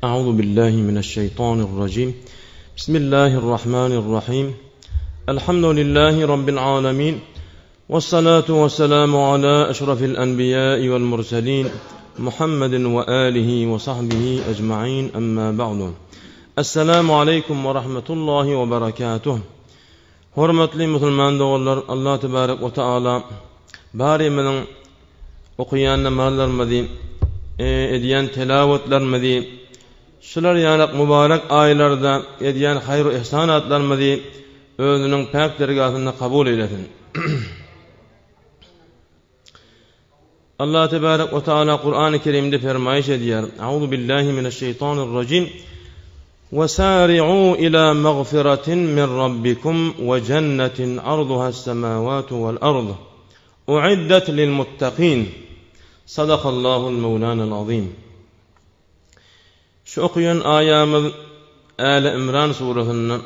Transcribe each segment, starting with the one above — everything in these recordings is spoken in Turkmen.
أعوذ بالله من الشيطان الرجيم. بسم الله الرحمن الرحيم. الحمد لله رب العالمين، والصلاة والسلام على أشرف الأنبياء والمرسلين محمد وآله وصحبه أجمعين، أما بعد. السلام عليكم ورحمة الله وبركاته. Hormatly musulman dogullar, Allah tebarek ve taala bari menen okuyan namazlarymyzy, ediyen tilavetlerimizi, şular ýanak mübarek aýlarda ediyen hayr we ihsanatlarymyzy özüniň pak dergahynda kabul eylesin. Allah tebarek ve taala Kur'an-ı Kerim'de fermaýyş edýär: Euzu billahi mineşşeytanirracim. وَسَارِعُوا إِلَى مَغْفِرَةٍ مِّن رَّبِّكُمْ وَجَنَّةٍ عَرْضُهَا السَّمَاوَاتُ وَالْأَرْضُ أُعِدَّتْ لِلْمُتَّقِينَ. Sadakallahul Mevlana'l azim. Şu okuyan ayamız Ali İmran surasının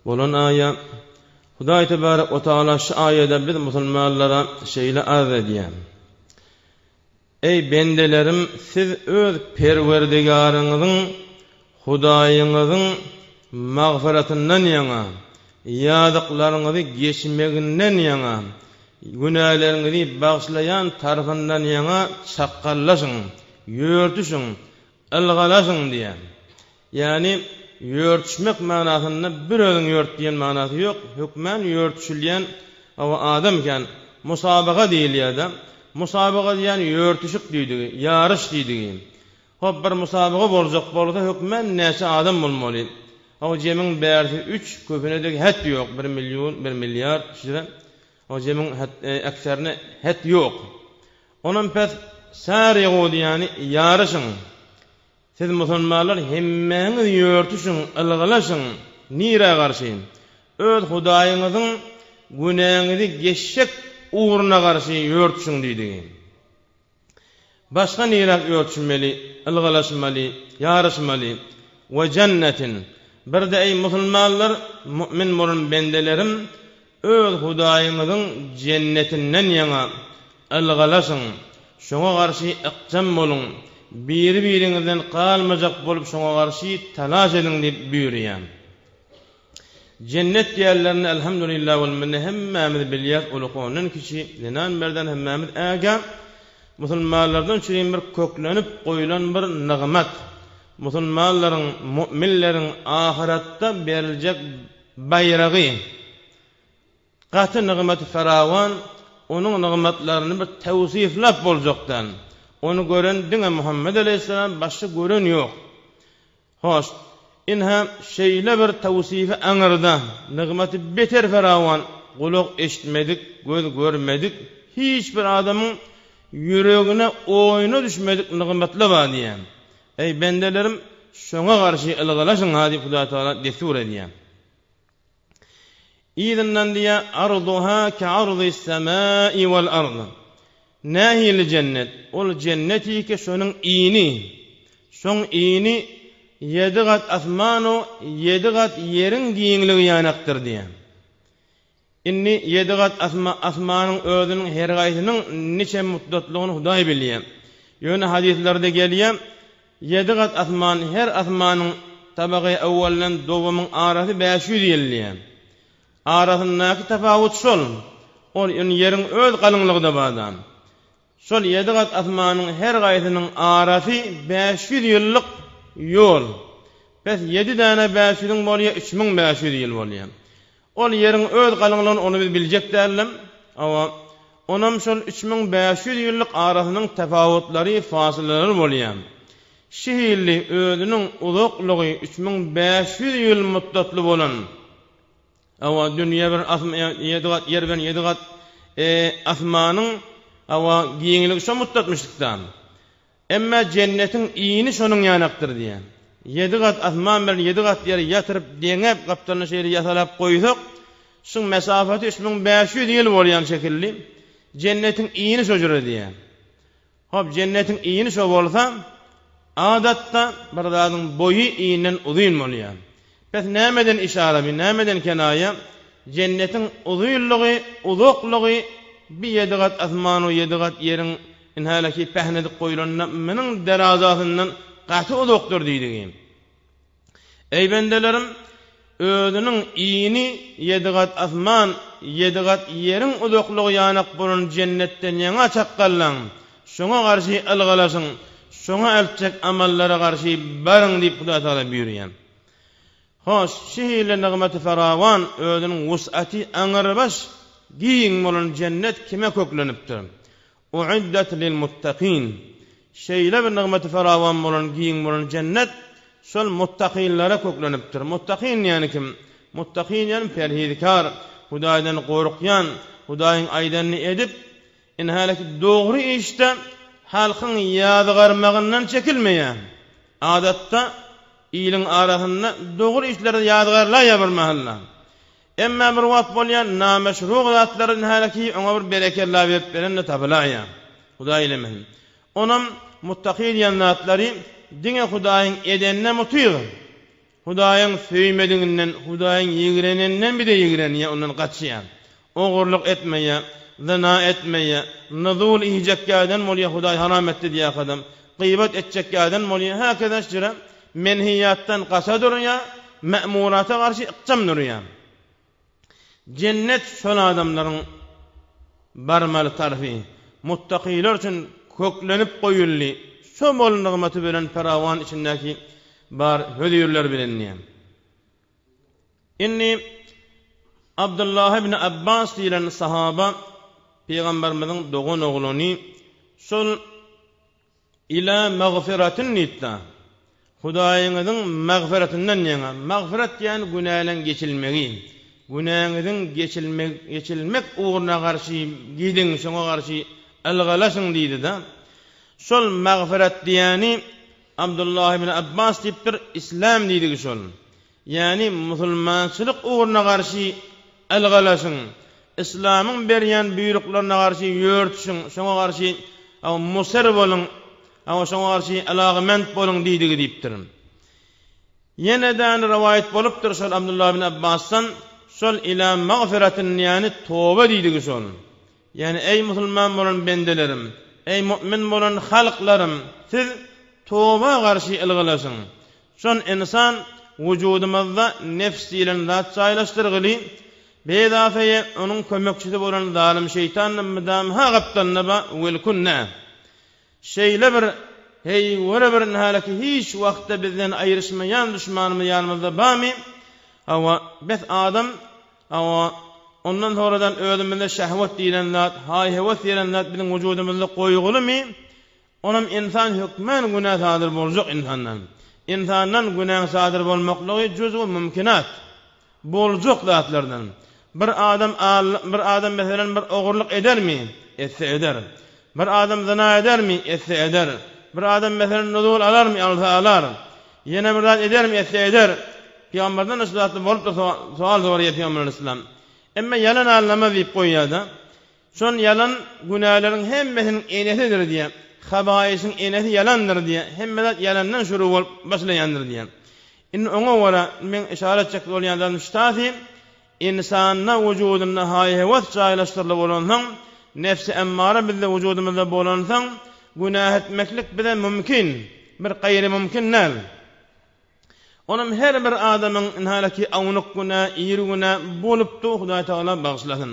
bolan aya. Hudaý tebarek we taala şu ayada biz musulmanlara şeýle arz edýär: Ey bendelerim, siz öz perwerdigaryňyzyň, Hudaýyňyzyň magfiratynyň ýaňa, ýazyklaryňyzy geçmeginden ýaňa, günählerinizi bagşlayan tarafından ýaňa çakkallaşyň, ýörtüşüň, ılgalaşyň diýär. Yani ýörtüşmek manasynda bir özüň ýörtdiýen manasy ýok, hükmen ýörtüşilýän adamken musabaga diýilýär. Musabaga diýen ýörtüşük diýdigi, ýaryş diýdigi. Hop bir musabaga boljak bolsa hükmen näçe adam bolmaly. O jemiň bärsi 3, köpünedeki het ýok, 1 milyon, 1 milyar şire. O jemiň ekserine het ýok. Onuň pes sariğu diýeni ýaryşyň. Siz musulmanlar hemmeňiz ýörtüşüň, ılgalaşyň, nire garşy. Öz Hudaýyňyzyň günäňizi geçşek uğruna garşy ýörtüşüň diýdi. Başga nire ýörtüşmeli, ılgalaşmaly, ýaryşmaly. Ve cennetin. Bir de ey musulmanlar, mümin bolan bendelerim, öz Hudaýyňyzyň cennetinden ýaňa ılgalaşyň. Şoňa garşy ykjam bolun. Biri-biriňizden kalmajak bolup şoňa garşy talaş edin diýip buyurýar. Cennet diýerlerini elhamdülillah we minne hemmemiz bilýär, ulukanyň kişi dinan berden hemmemiz äge musulmanlardan çyryň bir köklenip goýulan bir nygmat. Musulmanlaryň, müminleriň ahiratda beriljek baýragy. Gaty nygmaty farawan, onuň nygmatlaryny bir tawsiflap boljakdan. Onu gören diňe Muhammed aleyhisselam başga gören ýok. Hoş, inha şeýle bir tawsifi aňyrda, nygmaty beter farawan, gulak eşitmedik, göz görmedik, hiç bir adamyň yüregine oýuna düşmedik nygmatlar bar diýär. Ey bendelerim, şoňa garşy ılgalaşyň hadi Hudaý Taala desur edýär. İzinden diýär: arduha ka ardis semai wal ard. Nahil cennet, ol cenneti ki şonuň iýini. Şoň iýini 7 gat asmanu, 7 gat ýeriň giňligi ýanakdyr diýär. Inni 7 gat asmanyň özüniň her gaýsynyň neçe muddatlygyny Hudaý bilýär. Ýöne hadislerde gelýär: 7 gat asman, her asmanyň tabagy awwalan dowamyň arasy 500 ýyl. Arasyndaky tafawut şol. Ol ýeriň öz galyňlygynda bardan. Şol 7 gat asmanyň her gaýsynyň arasy 500 ýyllyk ýol. Bes 7 däne 500'iň bolýa 3500 ýyl bolýar. Ol ýeriň öz galyňlygyny onu biz biljek dälim. Awa onam şol 3500 ýyllyk arasynyň tafawutlary, fasylalary bolýar. Şeýle özüniň uzaklygy 3500 ýyl muddatly bolan. Awa dünýä bir 7 gat ýer bilen 7 gat asmanyň awa giňligi şo muddatmyşlykdan. Emma cennetiň iýini şonuň ýanakdyr diýär. 7 gat asman bilen 7 gat ýer ýatyryp deňep gapdalyny şeýle ýasalap goýsak, şu mesafaty 3500 ýyl bolýan şekilli cennetiň iýini şodur diýär. Hop cennetiň iýini şo bolsa, adatda bir zadyň boyu iýinden uzun bolýar. Pes nämeden işara, nämeden kenaya? Cennetiň uzunlygy, uzaklygy bir 7 gat asmanu, 7 gat ýeriň inhalaki pähnedik goýulanna meniň derazatyndan gaty ulukdur diýdi. Ey bendelerim, özünün iýini 7 gat asman, 7 gat ýeriň uluklugy ýanyk bolan jennetden ýaňa çakgallaň. Şoňa garşy algalasyn, şoňa elçek amallara garşy barıň diýip Hudaý Taala buyurýan. Hoş, şeýle nigmeti farawan özüniň wus'aty aňyrbaş giýin bolan cennet kime köklenipdir? Uiddat lil muttaqin. Şeýle bir nigmeti farawan bolan giýin bolan cennet şol muttaqinlara köklenipdir. Muttaqin ýani kim? Muttaqin ýani perhizkar, Hudaýdan gorkyan, Hudaýyň aýdanyny edip, inhalaki dogry işte halkyň ýadygarmagyndan çekilmeýär. Adatda ýylyň arasynda dogry işleri ýadygarlaýar bir mahalla. Emma bir wagt bolýan nameşru zatlaryň halaki oňa bir berekeler berip berende tabylaýar. Hudaý ilemen. Onam muttaqin ýannatlary diňe Hudaýyň edenine mutyýar. Hudaýyň söýmediginden, Hudaýyň ýigrenenden bir de ýigrenýär, ondan gaçýar. Ogurluk etmeýär, zina etmeýär, nuzul ihjekkäden bolýar Hudaý haram etdi diýär adam. Gıybet etjekkäden bolýar, hakeza şira menhiyattan gaça durýar, ma'murata garşy iqsam durýar. Cennet şol adamlaryň barmaly tarapy, muttaqiler üçin köklenip goýuldy. Şo bolan nigmeti bilen farawan içindäki bar hödürler bilenýär. Inni Abdullah ibn Abbas diýilen sahaba Peygamberimiziň dogan ogluny şol ila magfiratin nitda. Hudaýyňyzyň magfiratinden ýene. Magfirat ýani günahlan geçilmegi. Günahňyzyň geçilmek uğruna garşy gidiň, şoňa garşy algalasyň diýdi da. Şol magfirat diýeni Abdullah ibn Abbas diýipdir, İslam diýdi şol. Yani musulmançylyk uğruna garşy algalasyň, İslamyň berýän buýruklaryna garşy ýörtüşiň, şoňa garşy musar bolun, şoňa garşy alagment bolun diýipdir. Ýene-de riwayet bolupdyr şol Abdullah ibn Abbas'tan şol ila magfiratin yani toba diýdi şol. Yani ey musulman bolan bendelerim, ey mümin bolan halklarym, siz toba garşy algalasyň. Şol insan wujudymyzda nefs bilen zat çaýlaşdyrgyly, bedafeye onun kömekçisi bolan zalim şeytanın müdam ha gaptanna wel kunna. Şeýle bir hey wara bir halaki hiç wagtda bizden aýryşmaýan düşmanymyz ýanymyzda bamy. Awa bes adam ondan sonradan özümizde şehvet diýilen zat, hay-hewas diýilen zat bizim wujudymyzda goýgulymy? Onam insan hükmen günah sadyr boljak insandan. İnsandan günah sadyr bolmaklygy juz'u mümkinat. Boljak zatlardan. Bir adam mesela bir ogurluk edermi? Etse eder. Bir adam zina edermi? Etse eder. Bir adam mesela nuzul alarmy? Alar. Yine bir zat edermi? Etse eder. Peygamberden ıslatlı bolup da sual soruyor Peygamber İslam. Emma yalan anlama diýip goýýar da. Şol yalan günahlaryň hemmesiniň enesidir diýe. Habaýysyň enesi yalandyr diýe. Hemme zat yalandan şuru bolup başlaýandyr diýe. Indi oňa wara men işaret çekip bolýandan müştafi insanyň wujudyna hay-hewas çaýlaşdyrylyp bolansaň, nefsi emmara bizde wujudymyzda bolansaň, günah etmeklik bilen mümkin, bir gaýry mümkin näl. Onam her bir adamyň inhalaki awnyk günah, ýeri günah bolupdy, Hudaý Taala bagyşlasyn.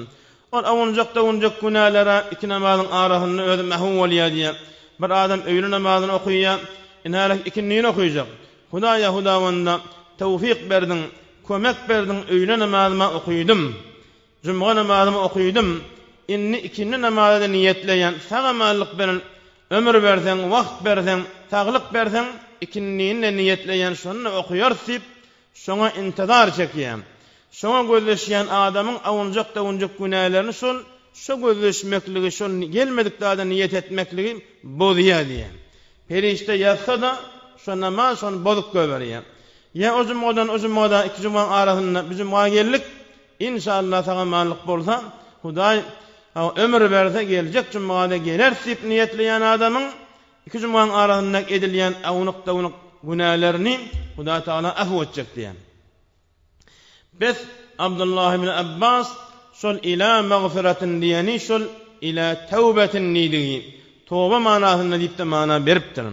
Ol awunjak günahlara iki namazyň arasynda özü mahum bolýar diýe. Bir adam öýle namazyny okuýar, inhalaki ikincini okuýjak. Hudaýa wanda tawfik berdin, kömek berdin, öýle namazymy okuýdum. Jumga namazymy okuýdum. Inni ikinci namazda niyetleyen, sagamallyk bilen ömür bersen, wagt bersen, saglyk bersen, ikincini niyetleyen şonu okuýar diýip, şoňa intizar çekýär. Şoňa gözleşýän adamyň awunjak günahlarını şo gözleşmekligi, şol gelmedikde niyet etmekligi bozýar diýär. Perişte ýatsa da şo namaz şonu bozup göberýär. Ya özümodan iki jumaň arasynda bizim geldik, inşallah sagamallyk bolsa, Hudaý ömür berse geljek jumaňa geler diýip niyetleýän adamyň iki jumaň arasynda edilýän awnyk günahlarını Hudaý Taala afw etjek diýär. Bes Abdullah ibn Abbas şol ila magfiratin diýeni şol ila tawbatin nidigi. Toba manasyna diýip de mana beripdir.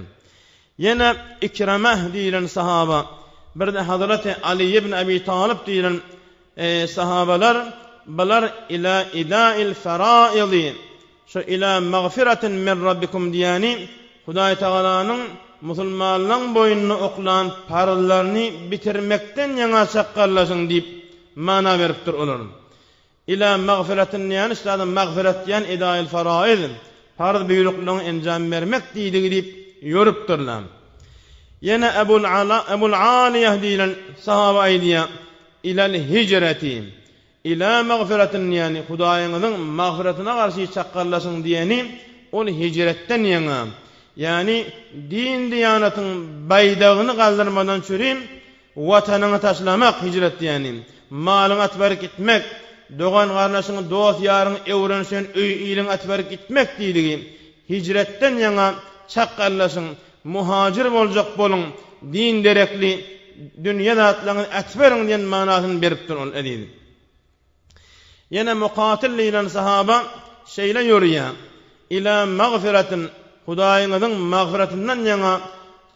Yine İkrameh diyen sahaba, bir de Hazreti Ali ibn Abi Talib diyen sahabalar, balar ila ida'il faraidi, şu ila mağfiretin min rabbikum diyani, Hudaý Taala'nın musulmanlaryň boyunna oklan paralaryny bitirmekden ýaňa çakkallaşyň diýip mana beripdir olar. İla mağfiretin ýani şeýle mağfiret ýan ida'il faraid, farz buyruklygyny enjam bermek diýdigi diýip ýörüpdirler. Yine Ebul Aliyah diyen sahaba aydiya ilal hicreti ila mağfiretin yani Hudaýyňyzyň mağfiretine garşy çakkallaşyň diýeni ol hicretten ýaňa yani din diýanatyň baýdagyny galdyrmadan çürim watanyny taşlamak hicret diýeni malyny atbaryk gitmek dogan garnaşyny dost ýaryň öwrenşen öý ýylyň atbaryk gitmek diýdigi hicretten ýaňa çakkallaşyň muhacir boljak bolun din derekli dünýä zatlaryny atberiň diýen manasyny beripdir ol edildi. Yine Muqatil diýen sahaba şeýle ýörýär ila mağfiretin Hudaýyňyzyň mağfiretinden ýaňa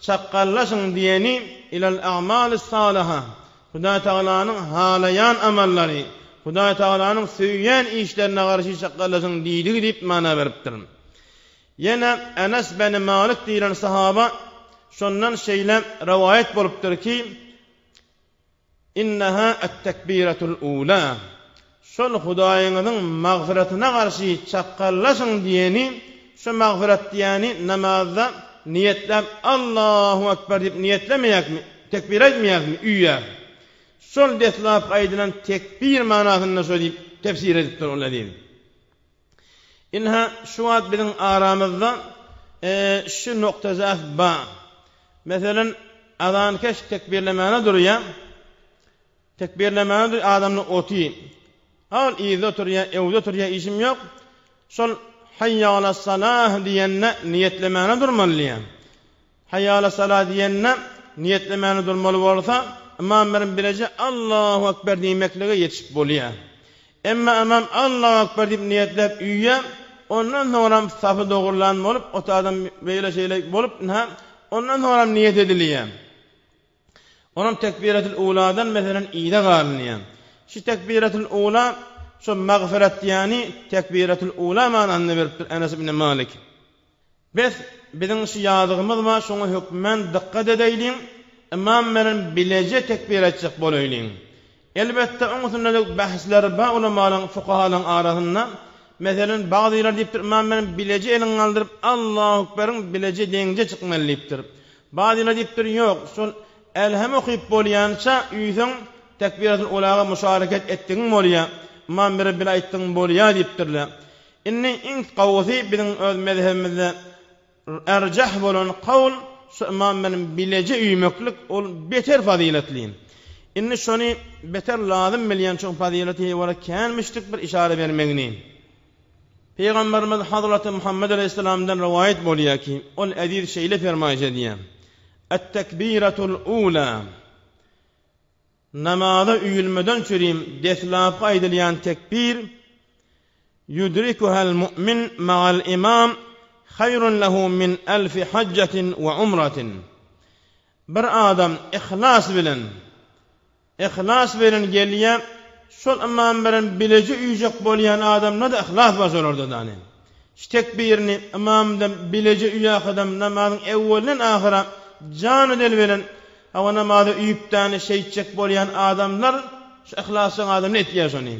çakkallaşyň diýeni ilal a'malis saliha Hudaý Taalanyň halayan amallary Hudaý Taalanyň süýýän işlerine garşy çakkallaşyň diýdigi diýip mana beripdir. Yine Enes bin Malik diýen sahaba şondan şeýle rivayet bolupdyr ki innaha at-takbiratul ula şol Hudaýyňyzyň mağfiretine garşy çakkallaşyň diýeni şu mağfiret diýeni namazda niyetlep Allahu ekber diýip niyetlemeyekmi tekbir etmeyekmi üýe şol deslap aýdylan tekbir manasyny şo diýip tefsir edipdir ol diýdi. İnha şu wagt biziň aramyzda şu nokta zaf ba. Meselen azan keş tekbirlemene durýar. Tekbirlemene adamny oty. Al ýerde oturýar, ewde oturýar işim ýok. Şol hayya alas salah diýenne niyetlemene durmalyýar. Hayya alas salah diýenne niyetlemene durmaly bolsa, imam bilen bilece Allahu ekber diýmekligi ýetişip bolýar. Emma imam Allahu ekber diýip niyetlep üýe ondan sonra safy dogurlan bolup, o adam beýle şeýle bolup, ondan sonra niyet edilýär. Onun tekbiratul uladan meselen ýyda galynýar. Şu tekbiratul ula şu mağfiret yani tekbiratul ula manasyny beripdir Enes ibn Malik. Biziň şu ýazgymyz var, şoňa hökmen diqqat edeýin. Imam bilen bileje tekbir etjek bolaýyn. Elbette oňa sunnada bahsler ba ulamalyň fuqahalyň arasynda meselen bagdylar diýipdir imam bilen bileje elin aldyryp Allahu ekberiň bileje deňje çykmaly diýipdir. Bagdylar diýipdir ýok, şol elhem okyp bolýança üýsüň tekbiratul ulaga müşareket etdiň bolýar. imam biri bile aýtdyň bolýar diýipdirler. Inni in qawsi biziň öz mezhebimizde erjah bolan qawl şu imam benim bileje üýmeklik ol beter faziletli. Inni şonu beter lazım bilýän çoň fazileti wara kelmişdik bir işare bermegini. Peygamberimiz Hazreti Muhammed aleyhisselam'dan rivayet bolýar ki, ol aziz şeýle fermaýş edýär. Et-tekbiratul ula. Namaza üýülmeden çürim deslapy aýdylýan tekbir yudrikuhal mu'min ma'al imam hayrun lahu min alf hajjatin ve umratin. Bir adam ihlas bilen gelýär, şol imam bilen bileje üýjek bolýan adamna da ihlas başarardy dany. Şu tekbirini imamdan bileje üýjek adam namazyň ewwelinden ahyra jany del bilen awa namazy üýüpden şeýçek bolýan adamlar şu ihlasyň adamny etýär şonu.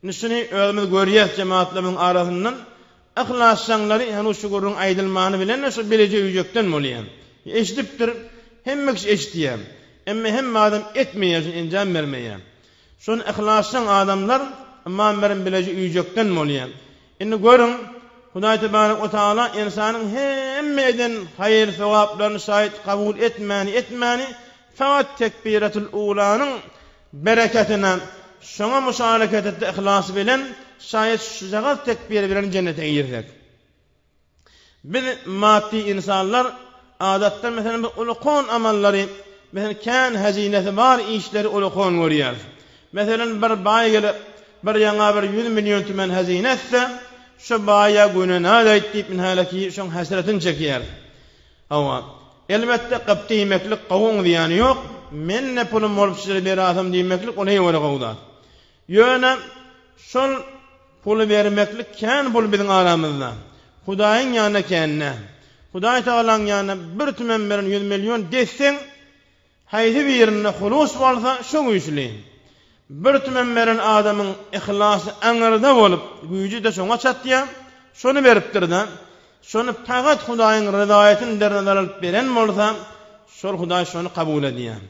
Nüşini özümiz görýär cemaatlaryň arasyndan ihlasyňlary ýani şu gurrun aýdylmany bilen şu bileje üýjekden bolýar. Eşdipdir, hemme kişi eşdiýär. Emme hemme adam etmeýär, enjam bermeýär. Şonu ihlasyň adamlar imam bilen bileje üýjekden bolýar. Indi görüň Hudaý Teala insanyň hemmeden hayır sewaplaryny şaýat kabul etmäni faqat tekbiratul ulanyň bereketine şoňa müşareket etdi ihlas bilen şaýat şu jagat tekbir bilen jennete girecek. Biz maddi insanlar adatda mesela ulukon amallary mesela kan hazinesi bar işleri ulukon görýär. Mesela bir baý gelip bir ýaňa bir 100 milyon tümen hazinetse şu baýa gününe aýdyp min halaki şoň hasretin çekýär. Awa Elbette qaptiymeklik qawun diýany ýok. Men ne pulum bolup size berasam diýmeklik onu ýöre gowdar. Ýöne şol pulu bermeklik kän bul biziň aramyzda. Hudaýyň ýanyna känne. Hudaý Taalaň ýanyna bir tümen beren 100 milyon desseň, haýsy birine hulus bolsa şo güýçli. Bir tümen beren adamyň ihlasy aňyrda bolup, güýji de şoňa çatýar, şonu beripdirdi. Şonu pagat Hudaýyň rydaýatyny derine alyp beren bolsa, şol Hudaý şonu kabul edýär.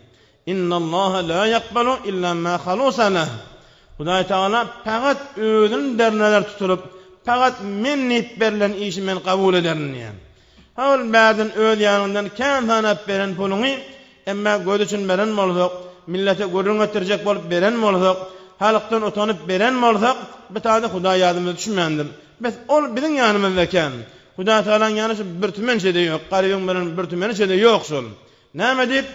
İnnallâhe la yaqbalu illa ma khalusa lah. Hudaý Taala pagat özüň derneler tuturup, pagat men nip berilen işi men kabul ederim diýär. Hawl bädin öz ýanyndan kän sanap beren puluny, emma göz üçin beren bolsak, millete görüň getirjek bolup beren bolsak, halykdan utanyp beren bolsak, bitade Hudaý ýadymyza düşmendir. Biz ol biziň ýanymyzda. Hudaý Taalaň ýany şu bir tümen şede ýok, garybyň bilen bir tümeni şede ýok şol. Näme diýip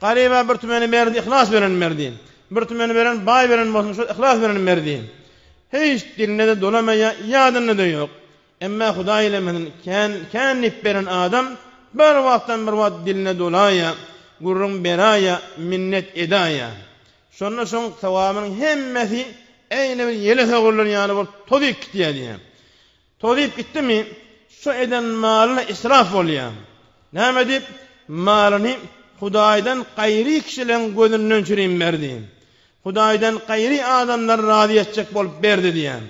garyba bir tümeni berdi, ihlas beren berdi. Bir tümeni beren baý beren bolsun, şol ihlas beren berdi. Hiç diline de dolamaya, ýadyna da ýok. Emma Hudaý ile menen kän nip beren adam bir wagtdan bir wagt diline dolaya, gurrun beraya, minnet edaya. Şonda şoň tawamyň hemmesi eýne bir ýele sagurlar ýany bolup tozyp gitýär. Tozyp gitdimi, şu eden malyna israf bolýar. Näme diýip malyny Hudaýdan gaýry kişileň gözünden çürüýün berdi. Hudaýdan gaýry adamlar razy etjek bolup berdi diýär.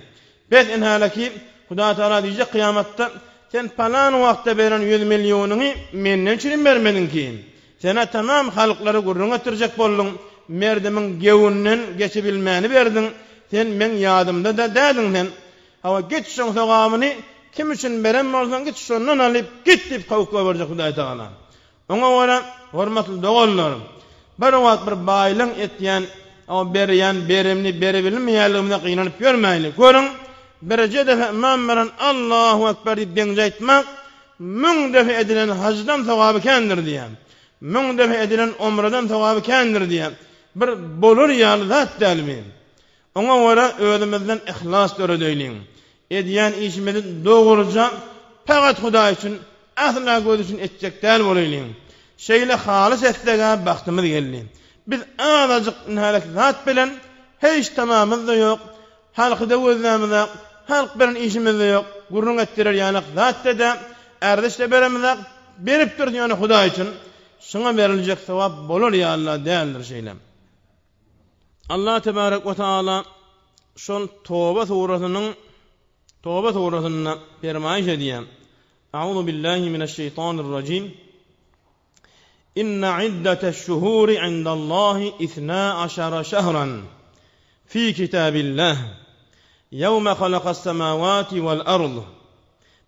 Biz enhalaki Hudaý Taala diýjek kıyamatda sen palan wagtda beren 100 milyonyny menden çürüýün bermedin ki. Sena tamam halklary gurrun getirjek boldun. Merdimiň gewünden geçebilmäni berdin. Sen men ýadymda da dädin sen. Hawa git şoň sogamyny kim üçin beren bolsaň git şondan alyp git diýip kawka berjek Hudaý Taala. Oňa göre hormatly dogallarym, bir wagt bir baýlyň etýän, o berýän beremni berebilmeýärligine gynanyp görmäýli. Görüň, birje defe imam bilen Allahu ekber diýip deňje aýtmak 1000 defe edilen hajdan sogaby kendir diýär. 1000 defe edilen umradan sogaby kendir diýär. Bir bolur ýaly zat dälmi. Oňa göre özümizden ihlas döredýän. Edýän işimizi dogruca pagat Hudaý üçin, asla göz üçin etjek däl bolaylyň. Şeýle halis etdige bagtymyz geldi. Biz azajyk nälik zat bilen hiç tamamyz da ýok. Halkyda gözlemizde, halk bilen işimiz de ýok. Gurrun etdirer ýany zat da erdişde beremiz berip durdy ýany Hudaý üçin. Şoňa beriljek sowap bolar ýa Allah däldir şeýle. Allah tebarek we taala şol Toba surasynyň fermaýyş edýär. Euzu billahi mineşşeytanirracim. İnne iddete'ş-şuhuri 'indallahi 12 şehran fi kitabillah. Yevme halaqas-semawati vel-ard.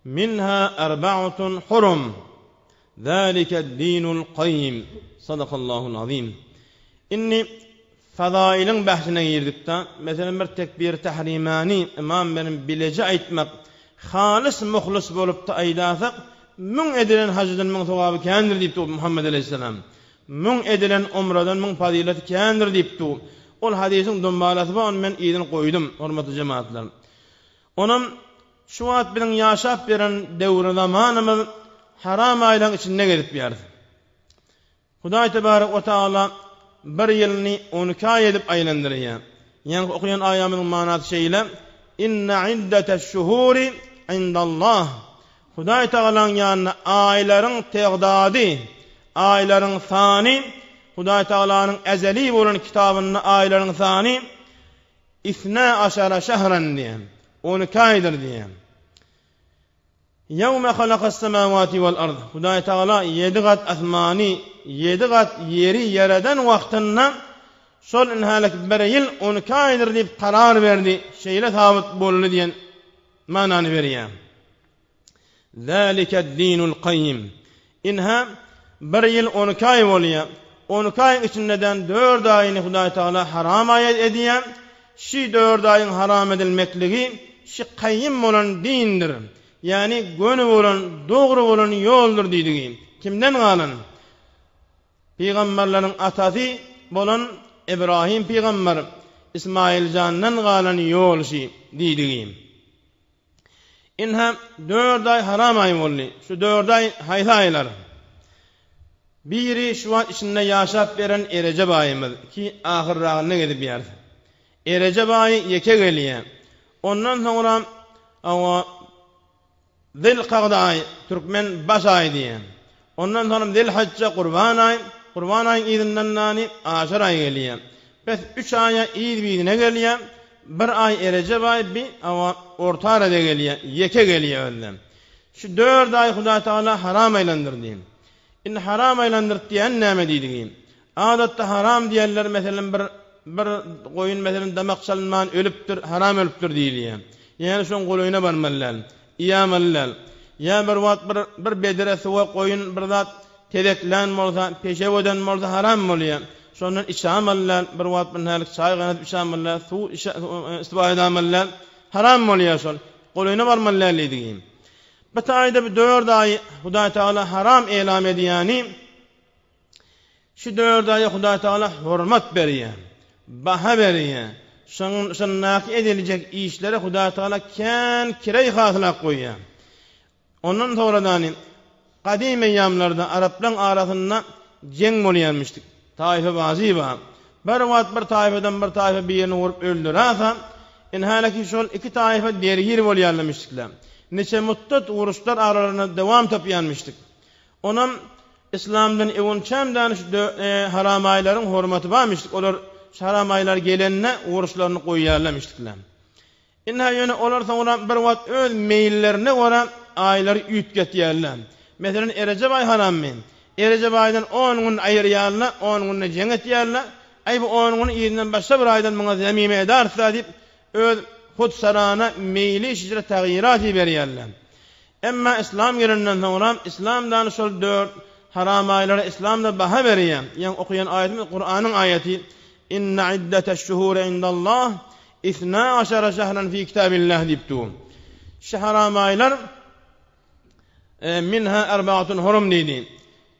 Minha arba'atun hurum. Zalike'd-dinul qayyim. Sadakallahu'l azim. Inni fadailin bahsine girdikde, mesela bir tekbir tahrimani imam benim bilece aýtmak, halis muhlis bolup da aýdasak, 1000 edilen hajdan 1000 sowaby kendir diýipdi Muhammed aleyhisselam. 1000 edilen umradan 1000 fazileti kendir diýipdi. Ol hadisiň dombalasy bar, men ýedin goýdum, hormatly jemaatlar. Onam şu wagt bilen ýaşap beren döwrü zamanymyz haram aýlaň içinde gelip ýardy. Hudaý tebarek we taala bir ýylyny 12 ay edip aýlandyrýar. Ýani okuyan aýamyň manasy şeýle: İnne iddete'ş-şuhuri 'indallah. Hudaý Taalaň ýanyna aýlaryň tegdady, aýlaryň sany, Hudaý Taalanyň ezeli bolan kitabyny aýlaryň sany 12 şehran diýär. 12 aýdyr diýär. Yevme halaqas-semawati vel-ard. Hudaý Taala 7 gat asmany, 7 gat ýeri ýaradan wagtyndan şol inhalak bir ýyl 12 aýdyr diýip karar berdi. Şeýle sabit boldy diýen manany berýär. Zalike'd-dinul qayyim. Inha bir ýyl 12 ay bolýar. 12 ay içinden 4 aýyny Hudaý Taala haram aýat edýär. Şi 4 aýyň haram edilmekligi şi qayyim bolan dindir. Yani gönü bolan, dogry bolan ýoldur diýdigi. Kimden galan? Peygamberleriň atasy bolan İbrahim peygamber, İsmail jandan galan ýol şi diýdigi. Inha 4 ay haram ay boldy. Şu 4 ay hayza aylar. Biri şu an içinde yaşap veren Recep ayımız ki ahirrağına gidip yer. Recep ayı yeke geliyor. Ondan sonra Zilkagda ayı, Türkmen baş ayı diye. Ondan sonra Zilhacca Kurban ayı, Kurban ayı idinden nani Aşar ayı geliyor. Pes 3 aya id bidine geliyor. Bir ay Recep ayı bir orta arada geliyor. Yeke geliyor öyle. Şu 4 ay Huda Teala haram eylendir diyeyim. İn haram eylendir diyen näme diýdigiň? Adatta haram diýerler meselen bir goýun meselen damak çalman ölüpdir, haram ölüpdir diýilýär. Ýani şoň goýuna barmalar, ýamalar. Ya bir wagt bir bedere suwa goýun bir zat tedeklen bolsa, peşeweden bolsa haram bolýar. Şondan içamallar, bir wagt bir nälik çay ganyp içamallar, su istifaade edamallar, haram bolýar şol. Goýuna barmalar diýdigiň. Bu ayda bir 4 ay Huda Teala haram elam ediyani şu 4 ay Huda Teala hurmat beriyor. Baha beriyor. Şunnak edilecek işlere Huda Teala ken kirey hatlak koyuyor. Onun sonradan kadim eyyamlarda Arapların arasında jeng bolýarmyşdyk. Taife vaziba. Bir wagt bir taifeden bir taife bir ýerine vurup öldürýärse, en halaki şol iki taife dergir bolýarmyşdyklar. Neçe muddet uruşlar aralarına devam tapyanmıştık. Onam İslam'dan evunçamdan haram ayların hurmatı varmıştık. Olar haram aylar gelenine uruşlarını koyuyarlamıştıklar. İnha yönü olar sonra bir vat öz meyillerine ora ayları ütgetiyarlar. Mesela Recep ay haram men. Recep aydan 10 gün ayırıyarlar, 10 günne cennet yarlar. Ay bu 10 gün iyinden başka bir aydan bana zemime edarsa deyip öz Hud sarana meyli şicre tagyirat berýärler. Emma İslam gelenden sonra İslamdan şol 4 haram aylara İslamda baha berýär. Ýani okuyan ayetimiz Kur'anyň ayeti inna iddeteş-şuhur indallah 12 şehran fi kitabillah diptu. Şu haram aylar minha arba'atun hurum dedi.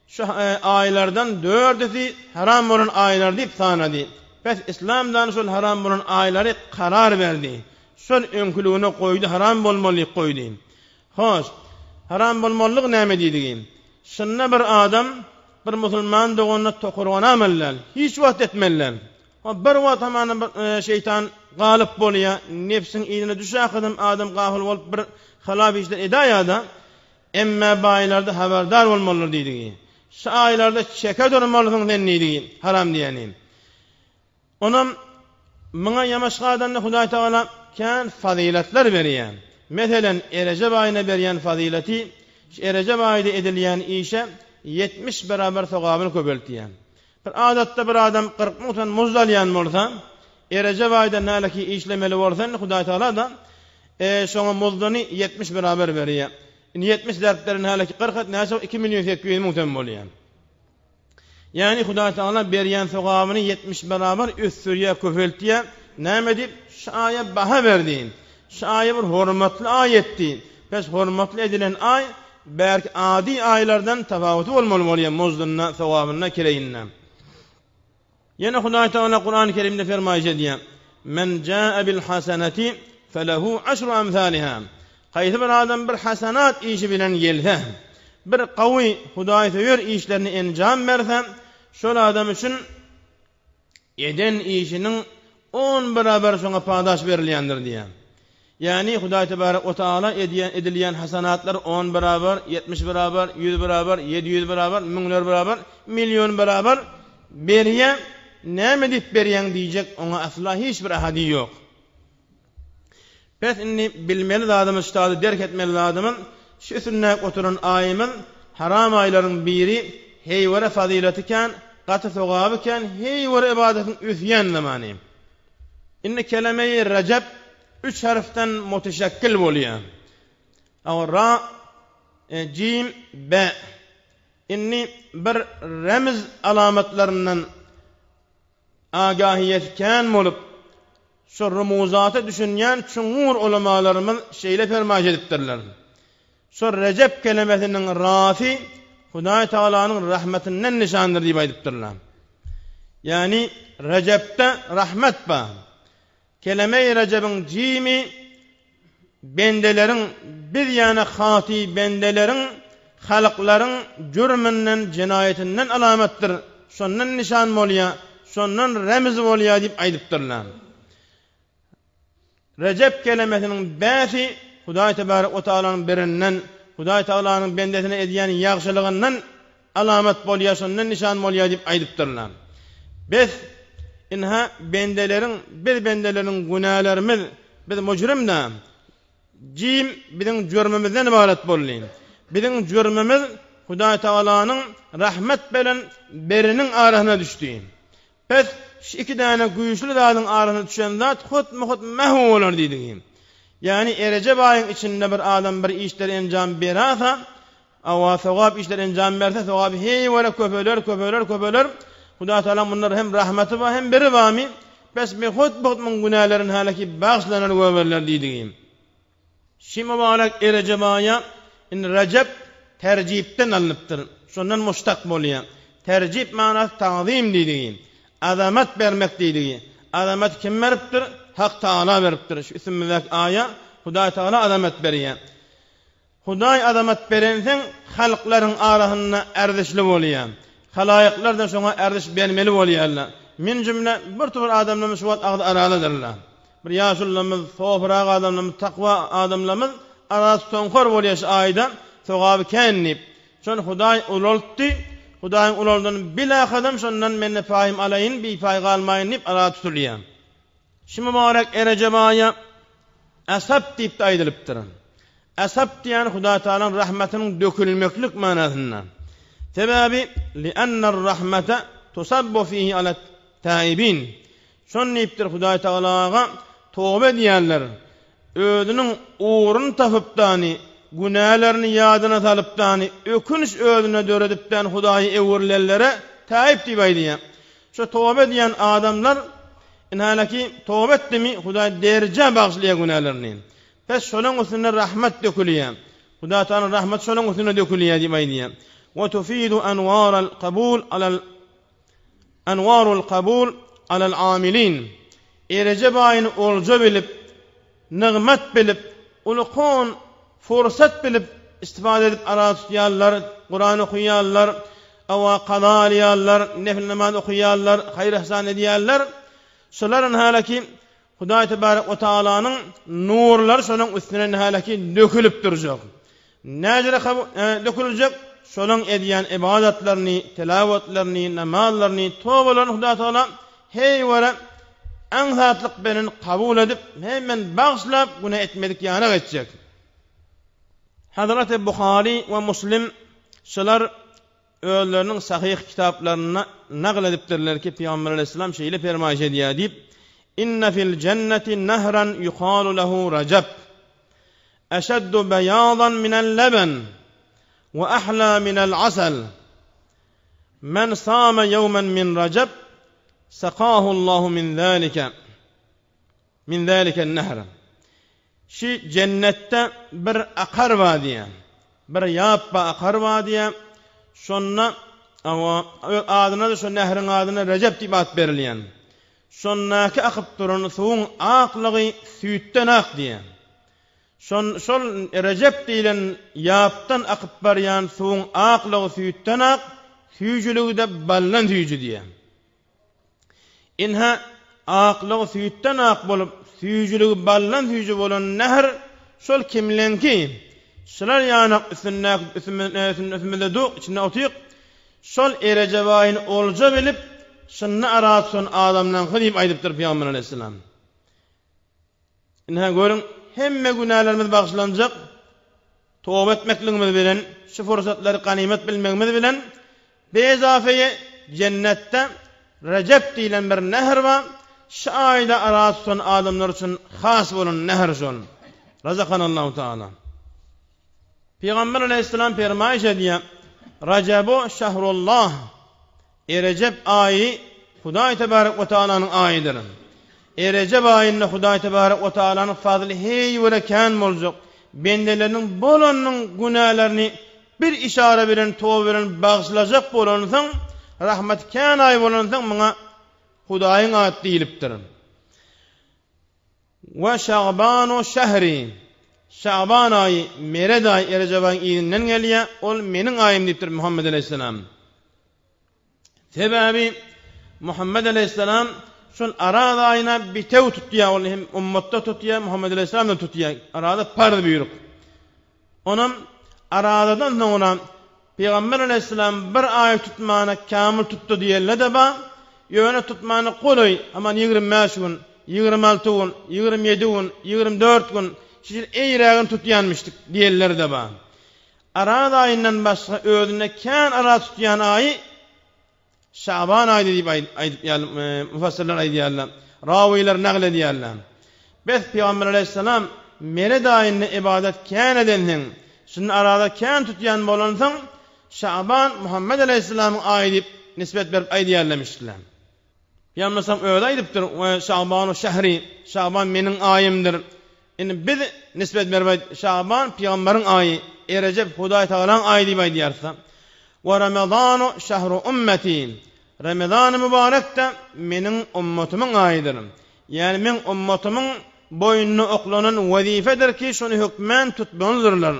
Şu aylardan 4'ü haram bolan aylar dip sanadı. Pes İslamdan şol haram bolan aylary karar berdi. Şol önkülüğüne koydu, haram bolmalyk koydu. Hoş, haram bolmalyk näme diýdigiň? Şunna bir adam, bir musulman dogonna tokurgan amallar, hiç wagt etmeller. Bir wagt hamana şeytan galyp bolýar, nefsin ýerine düşäkdim, adam gafil bolup bir halap işler edýär-da, emma baýlarda haberdar bolmalylar diýdigiň. Şu aýlarda çeke durmalysyň diýdigiň, haram diýeni. Onam Mına yamaşgadan Huda Teala kan faziletler berýän. Meselen Recep ayına berýän fazileti, Recep ayında edilýän işe 70 beraber sogabyny köpeltýän. Bir adatda bir adam 40 mutan muzdalýan bolsa, Recep ayında näki işlemeli bolsa Huda Teala da şoňa muzdany 70 beraber berýär. 70 dertlerin näki 40 näse 2 milyon 700 mutan bolýar. Yani Huda Teala berýän sogabyny 70 beraber üstürýär, köpeltýär. Näme dip şaya baha berdi. Şaya bir hormatly ayetdi. Pes hormatly edilen ay belki adi aylardan tafawuty bolmaly muzdunna sogabyna kireyinne. Yana Huda Teala Kur'an-ı Kerimde fermaýjy: "Men jaa bil hasanati felehu 10 amsalha." Gaýsy bir adam bir hasanat işi bilen gelse, bir qawy Hudaýa söýür işlerini enjam berse, şol adam üçin eden işiniň 10 beraber şoňa padaş berilýändir diýär. Yani Hudaý Tebarek we Taala edilýän hasanatlar 10 beraber, 70 beraber, 100 beraber, 700 beraber, 1000 beraber, milyon beraber berýän. Näme dip berýän diýjek, oňa asla hiç bir ahadi ýok. Pes inni bilmeli adamyň üstadi derk etmeli adamyň şu üstüne oturan aýymyň haram aýlaryň biri heýwara fazileti kan, gaty sogaby kan, heýwara ibadetiň üsýän zamany. Inne kelime-i Recep 3 harften muteşekkil bolýar. Ra, jim, be. Inni bir remz alamatlarından agahiyetken bolup şu rumuzaty düşünýän çuňur ulamalarymyz şeýle fermaň edipdirler. Şu Recep kelimesiniň rafi Hudaý Teala'nın rahmetinden nişandır diýip aýdypdyrlar. Yani Recep'te rahmet ba. Kelime-i Recep'in cimi bendelerin bir yana hati bendelerin halqlaryň jürminden, jinayetinden alamatdyr. Şondan nişan bolýa, şondan remiz bolýa diýip aýdypdyrlar. Recep kelimesinin bäsi Hudaý tebarek we taalaň birinden, Hudaý taalaň bendesine edýän ýagşylygyndan alamat bolýar, şondan nişan bolýar diýip aýdypdyrlar. Biz inha bendelerin günahlarymyz, biz mujrimda jim biziň jürmümizden ibaret bolýar. Biziň jürmümiz Hudaý taalaňyň rahmet bilen beriniň arasyna düşdi. Biz şu iki tane güýçli zadyň arasyna düşen zat hut mahwu bolar diýdik. Yani Recep aýyň içinde bir adam bir işleri enjam berasa, awa sowap işleri enjam berse, sowap hey wala köpeler. Hudaý taala bunlar hem rahmeti we hem beri bami. Bes mi hut min günahlaryn halaki bagşlanar goberler diýdik. Şi mübarek Recep aýy in Recep tercipten alınıptır. Şondan muştak bolýar. Tercip manasy ta'zim diýdik. Azamat bermek diýdik. Azamat kim beripdir? Hak Taala beripdir. Şu ismindäki aýa Hudaý Taala azamat berýär. Hudaý azamat berenseň halklaryň arasyna erdişli bolýar. Halaýyklar da şoňa erdiş bermeli bolýarlar. Min jümle bir tur adamlarymyz şu wagt agdy araladyrlar. Bir ýaşullarymyz, sofrag adamlarymyz, takwa adamlarymyz arasy soňkor bolýar şu aýda. Sogaby kennip. Şon Hudaý ulultdy. Hudaýyň ululdyny bila kadam şondan menne fahim alaýyn, bi faýga almaýyn diýip ara tutulýar. Şu mübarek Recep aýy asab diýip aýdylypdyr. Asab diýen Hudaý taalaň rahmetiniň dökülmeklik manasynda. Sebebi li'anna rahmete tusabbu fihi ala taibin. Şon diýipdir Hudaý taalaga tövbe diýenler özüniň uğrun tapypdany, günahlarını yadyna salypdany, ökünç özüne döredipden Hudaýy ewirlellere taib diýip aýdýar. Şu tövbe diýen adamlar inhalaki tövbe etdimi Hudaý derje bagşlaýar günahlarını. Pes şonuň üstüne rahmet dökülýär. Hudaý taalaň rahmet şonuň üstüne dökülýär diýip aýdýar. Ve tufidu anwarul qabul alal amilin. Recep aýyny olja bilip, nigmet bilip, ulukon fursat bilip istifade edip ara tutýarlar, Qur'an okuýarlar, awa qada alýarlar, nefil namaz okuýarlar, hayır ihsan edýärler. Şolaryň halaki Hudaý tebarek we taalanyň nurlary şonuň üstüne halaki dökülip durjak. Näjere döküljek? Şonuň edýän ibadatlaryny, tilawatlaryny, namazlaryny, tövbelerini Hudaý taala hey wara en zatlyk bilen kabul edip, hemen bagşlap güne etmedik ýana geçjek. Hazrat Buhari ve Muslim şolar özleriniň sahih kitaplarına naql edipdirler ki Peygamber aleyhisselam şeýle fermaýş edýär diýip: "İnne fil cenneti nehran yuqalu lehu Recep. Ashaddu bayadan minel leben ve ahla minel asal. Men sama yawman min Recep saqahu Allahu min zalika an-nehr." Şi cennette bir akar wadiýa, bir ýapba akar wadiýa. Şonna adyna da şu nehriň adyna Recep diýip at berilýän. Şonnaki akyp duran suwuň aklygy süýtden ak diýen. Şol Recep diýilen ýapdan akyp barýan suwuň aklygy süýtden ak, süýjüligi de ballan süýjü diýen. Inha aklygy süýtden ak bolup süýjüligi ballan süýjü bolan nähr şol kimlenki? Şolar ýany üstünde duk içinde otyk. Şol Recep aýyny olja bilip şunny aratsyn adamdan diýip aýdypdyr Peygamber aleyhisselam. Inha görüň hemme günahlarymyz bagşlanjak. Tövbe etmekligimiz bilen, şu fursatlary ganimet bilmegimiz bilen bezafeye cennette Recep diýilen bir nähr bar. Şu aýda aratsyn adamlar üçin has bolan nähr şol. Razakanallahu taala. Peygamber aleyhisselam fermaýş edýär: "Racebu şehrullah." Recep aýy Hudaý tebarek we taalaň aýydyr. Recep aýyny Hudaý tebarek we taalaň fazly hey we kan boljak. Bendeleriniň bolanyň günahlarını bir işare bilen tövbe bilen bagşlajak bolansaň, rahmet kan aý bolansaň muňa Hudaýyň aýat diýilipdir. Ve şa'banu şehri. Şaban ayı Mered ayı Recep ayının izinden geliyor. Ol menin ayım deyiptir Muhammed Aleyhisselam. Sebebi Muhammed Aleyhisselam şol arad ayına bitev tutya, ol hem ummatta tutya, Muhammed Aleyhisselam da tutya. Arada pardı buyruk. Onun aradadan sonra Peygamber Aleyhisselam bir ay tutmağına kamil tuttu diyeler de ba, yöne tutmağını kolay, aman 25 gün, 26 gün, 27 gün, 24 gün, şişir eyrağın tutyanmıştık diyeler de ba. Arad ayından başka özüne kan arad tutyan ayı, Şaban ayı deyip mufassirler ayı diyorlar. Raviler nakle diyorlar. Bes Peygamber Aleyhisselam Mered ayını ibadet kan edensin. Şimdi arada kan tutyan bolansan Şaban Muhammed Aleyhisselam'ın ayı deyip nispet verip ayı diyorlarmışlar. Yanmasam öyle ayıptır. Şaban-ı şehri, Şaban menin ayımdır. Yani biz nispet verip Şaban Peygamber'in ayı, Recep Huday Teala'nın ayı deyip ayı diyorsa. Ve Ramazanu şehru ümmeti. Ramazan-ı mübarek de menin ümmetimin ayıdır. Yani men ümmetimin boynunu oklanan vazifedir ki şunu hükmen tutmalıdırlar.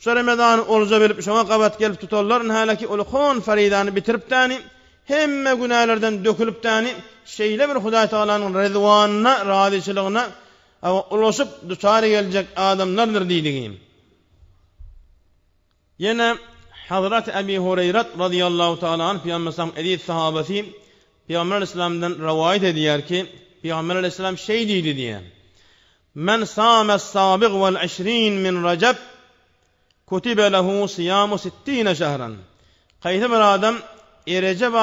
Şu Ramazan olca bilip şuna qabat gelip tutarlar. Halaki ulukun faridanı bitirip tani hemme günahlardan dökülüp tani şeyle bir Huday Teala'nın rızvanına, radişiliğine ulaşıp dışarı gelecek adamlardır diydiğim. Yine Hazreti Ebi Hureyre radıyallahu ta'ala anh Peygamber edip sahabesi Peygamber Aleyhisselam'dan rivayet ediyor ki Peygamber Aleyhisselam şey dedi diye. Men sâmes sâbig vel 20 min Recep kutibe lehu siyamu 60 şehran. Kaydı bir adam Recep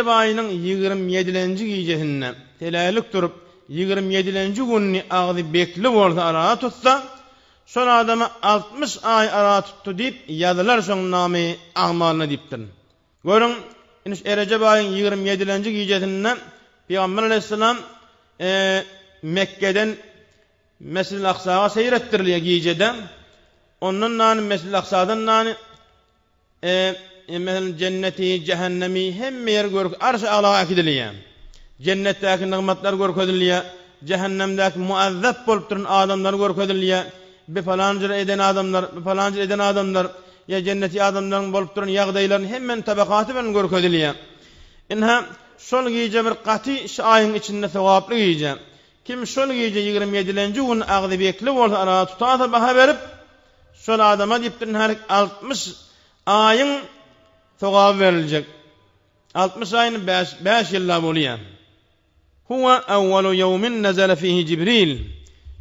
ayının 27. gecesinde telaylık durup 27. günni ağzı bekli olsa araya tutsa son adama 60 ay ara tuttu deyip yazılar son namı ahmalını deyiptir. Görün, Recep ayın 27. gecesinden Peygamber Aleyhisselam Mekke'den Mescid-i Aksa'ya seyrettiriliyor geceden. Onun nani Mescid-i Aksa'dan nani cenneti, cehennemi hem yer görük arş alağa akidiliyor. Cennetteki nimetler görük ediliyor. Cehennemdeki muazzep bolup duran adamlar görük ediliyor. Bir falancı eden adamlar ya cenneti adamların bolup duran yağdayların hemen tabakatı ben görük ediliyor. İnha şol gece bir qati ayın içinde sevaplı gece. Kim şol gece 27. gün ağzı bekli olsa ara tutasa baha verip şol adama deyiptirin her 60 ayın sevabı verilecek. 60 ayın 5 yılla boluyor. Huwa evvelu yevmin nezele fihi Cibril.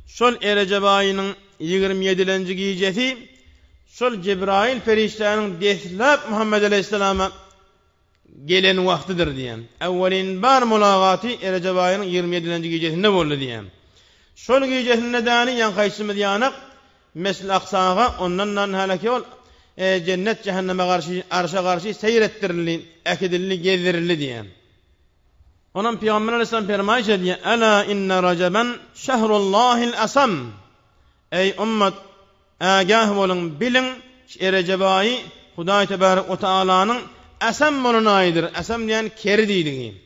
Şol Recep ayının 27. gecesi şol Cebrail feriştenin deslap Muhammed Aleyhisselam'a gelen vaktidir diyen. Evvelin bar mulagati Recep ayının 27. gecesinde oldu diyen. Şol gecesinde dani yan kaysımız yanak Mescid-i Aksa'ya ondan halaki ol cennet cehenneme karşı arşa karşı seyrettirildi, ekidildi, gezdirildi diyen. Onun Peygamber Aleyhisselam fermayış ediyor. Ela inne Receben şehrullahil asam. Ey ümmet agah olun bilin Recep ayı Huday Tebarek ve Teala'nın asam olun ayıdır. Asam diyen keri deydiği.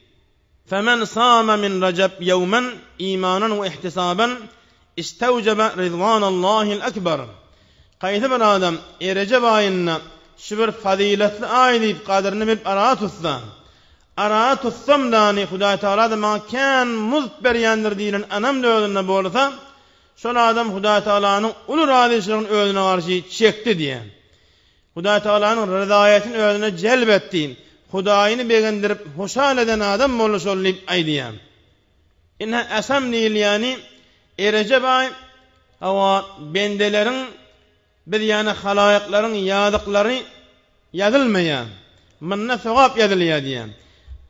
Femen sâme min Recep yevmen imanan ve ihtisaben istevcebe rizvanallahil ekber. Kaydı bir adam Recep ayına şu bir faziletli ay deyip kadrini bilip ara tutsa. Ara tutsam dani Huday Teala da makan muzber yandır diyen anam da ödünne bolsa son adam Huday Teala'nın ulu radişlerin ödüne karşı çekti diye. Huday Teala'nın rızayetini ödüne celbetti. Hudayını beğendirip hoşal eden adam bolu sollayıp ay diye. İnha asam değil yani Recep ay ama bendelerin bir yana halayıkların yadıkları yazılmaya. Mınna sevap yazılıyor diye.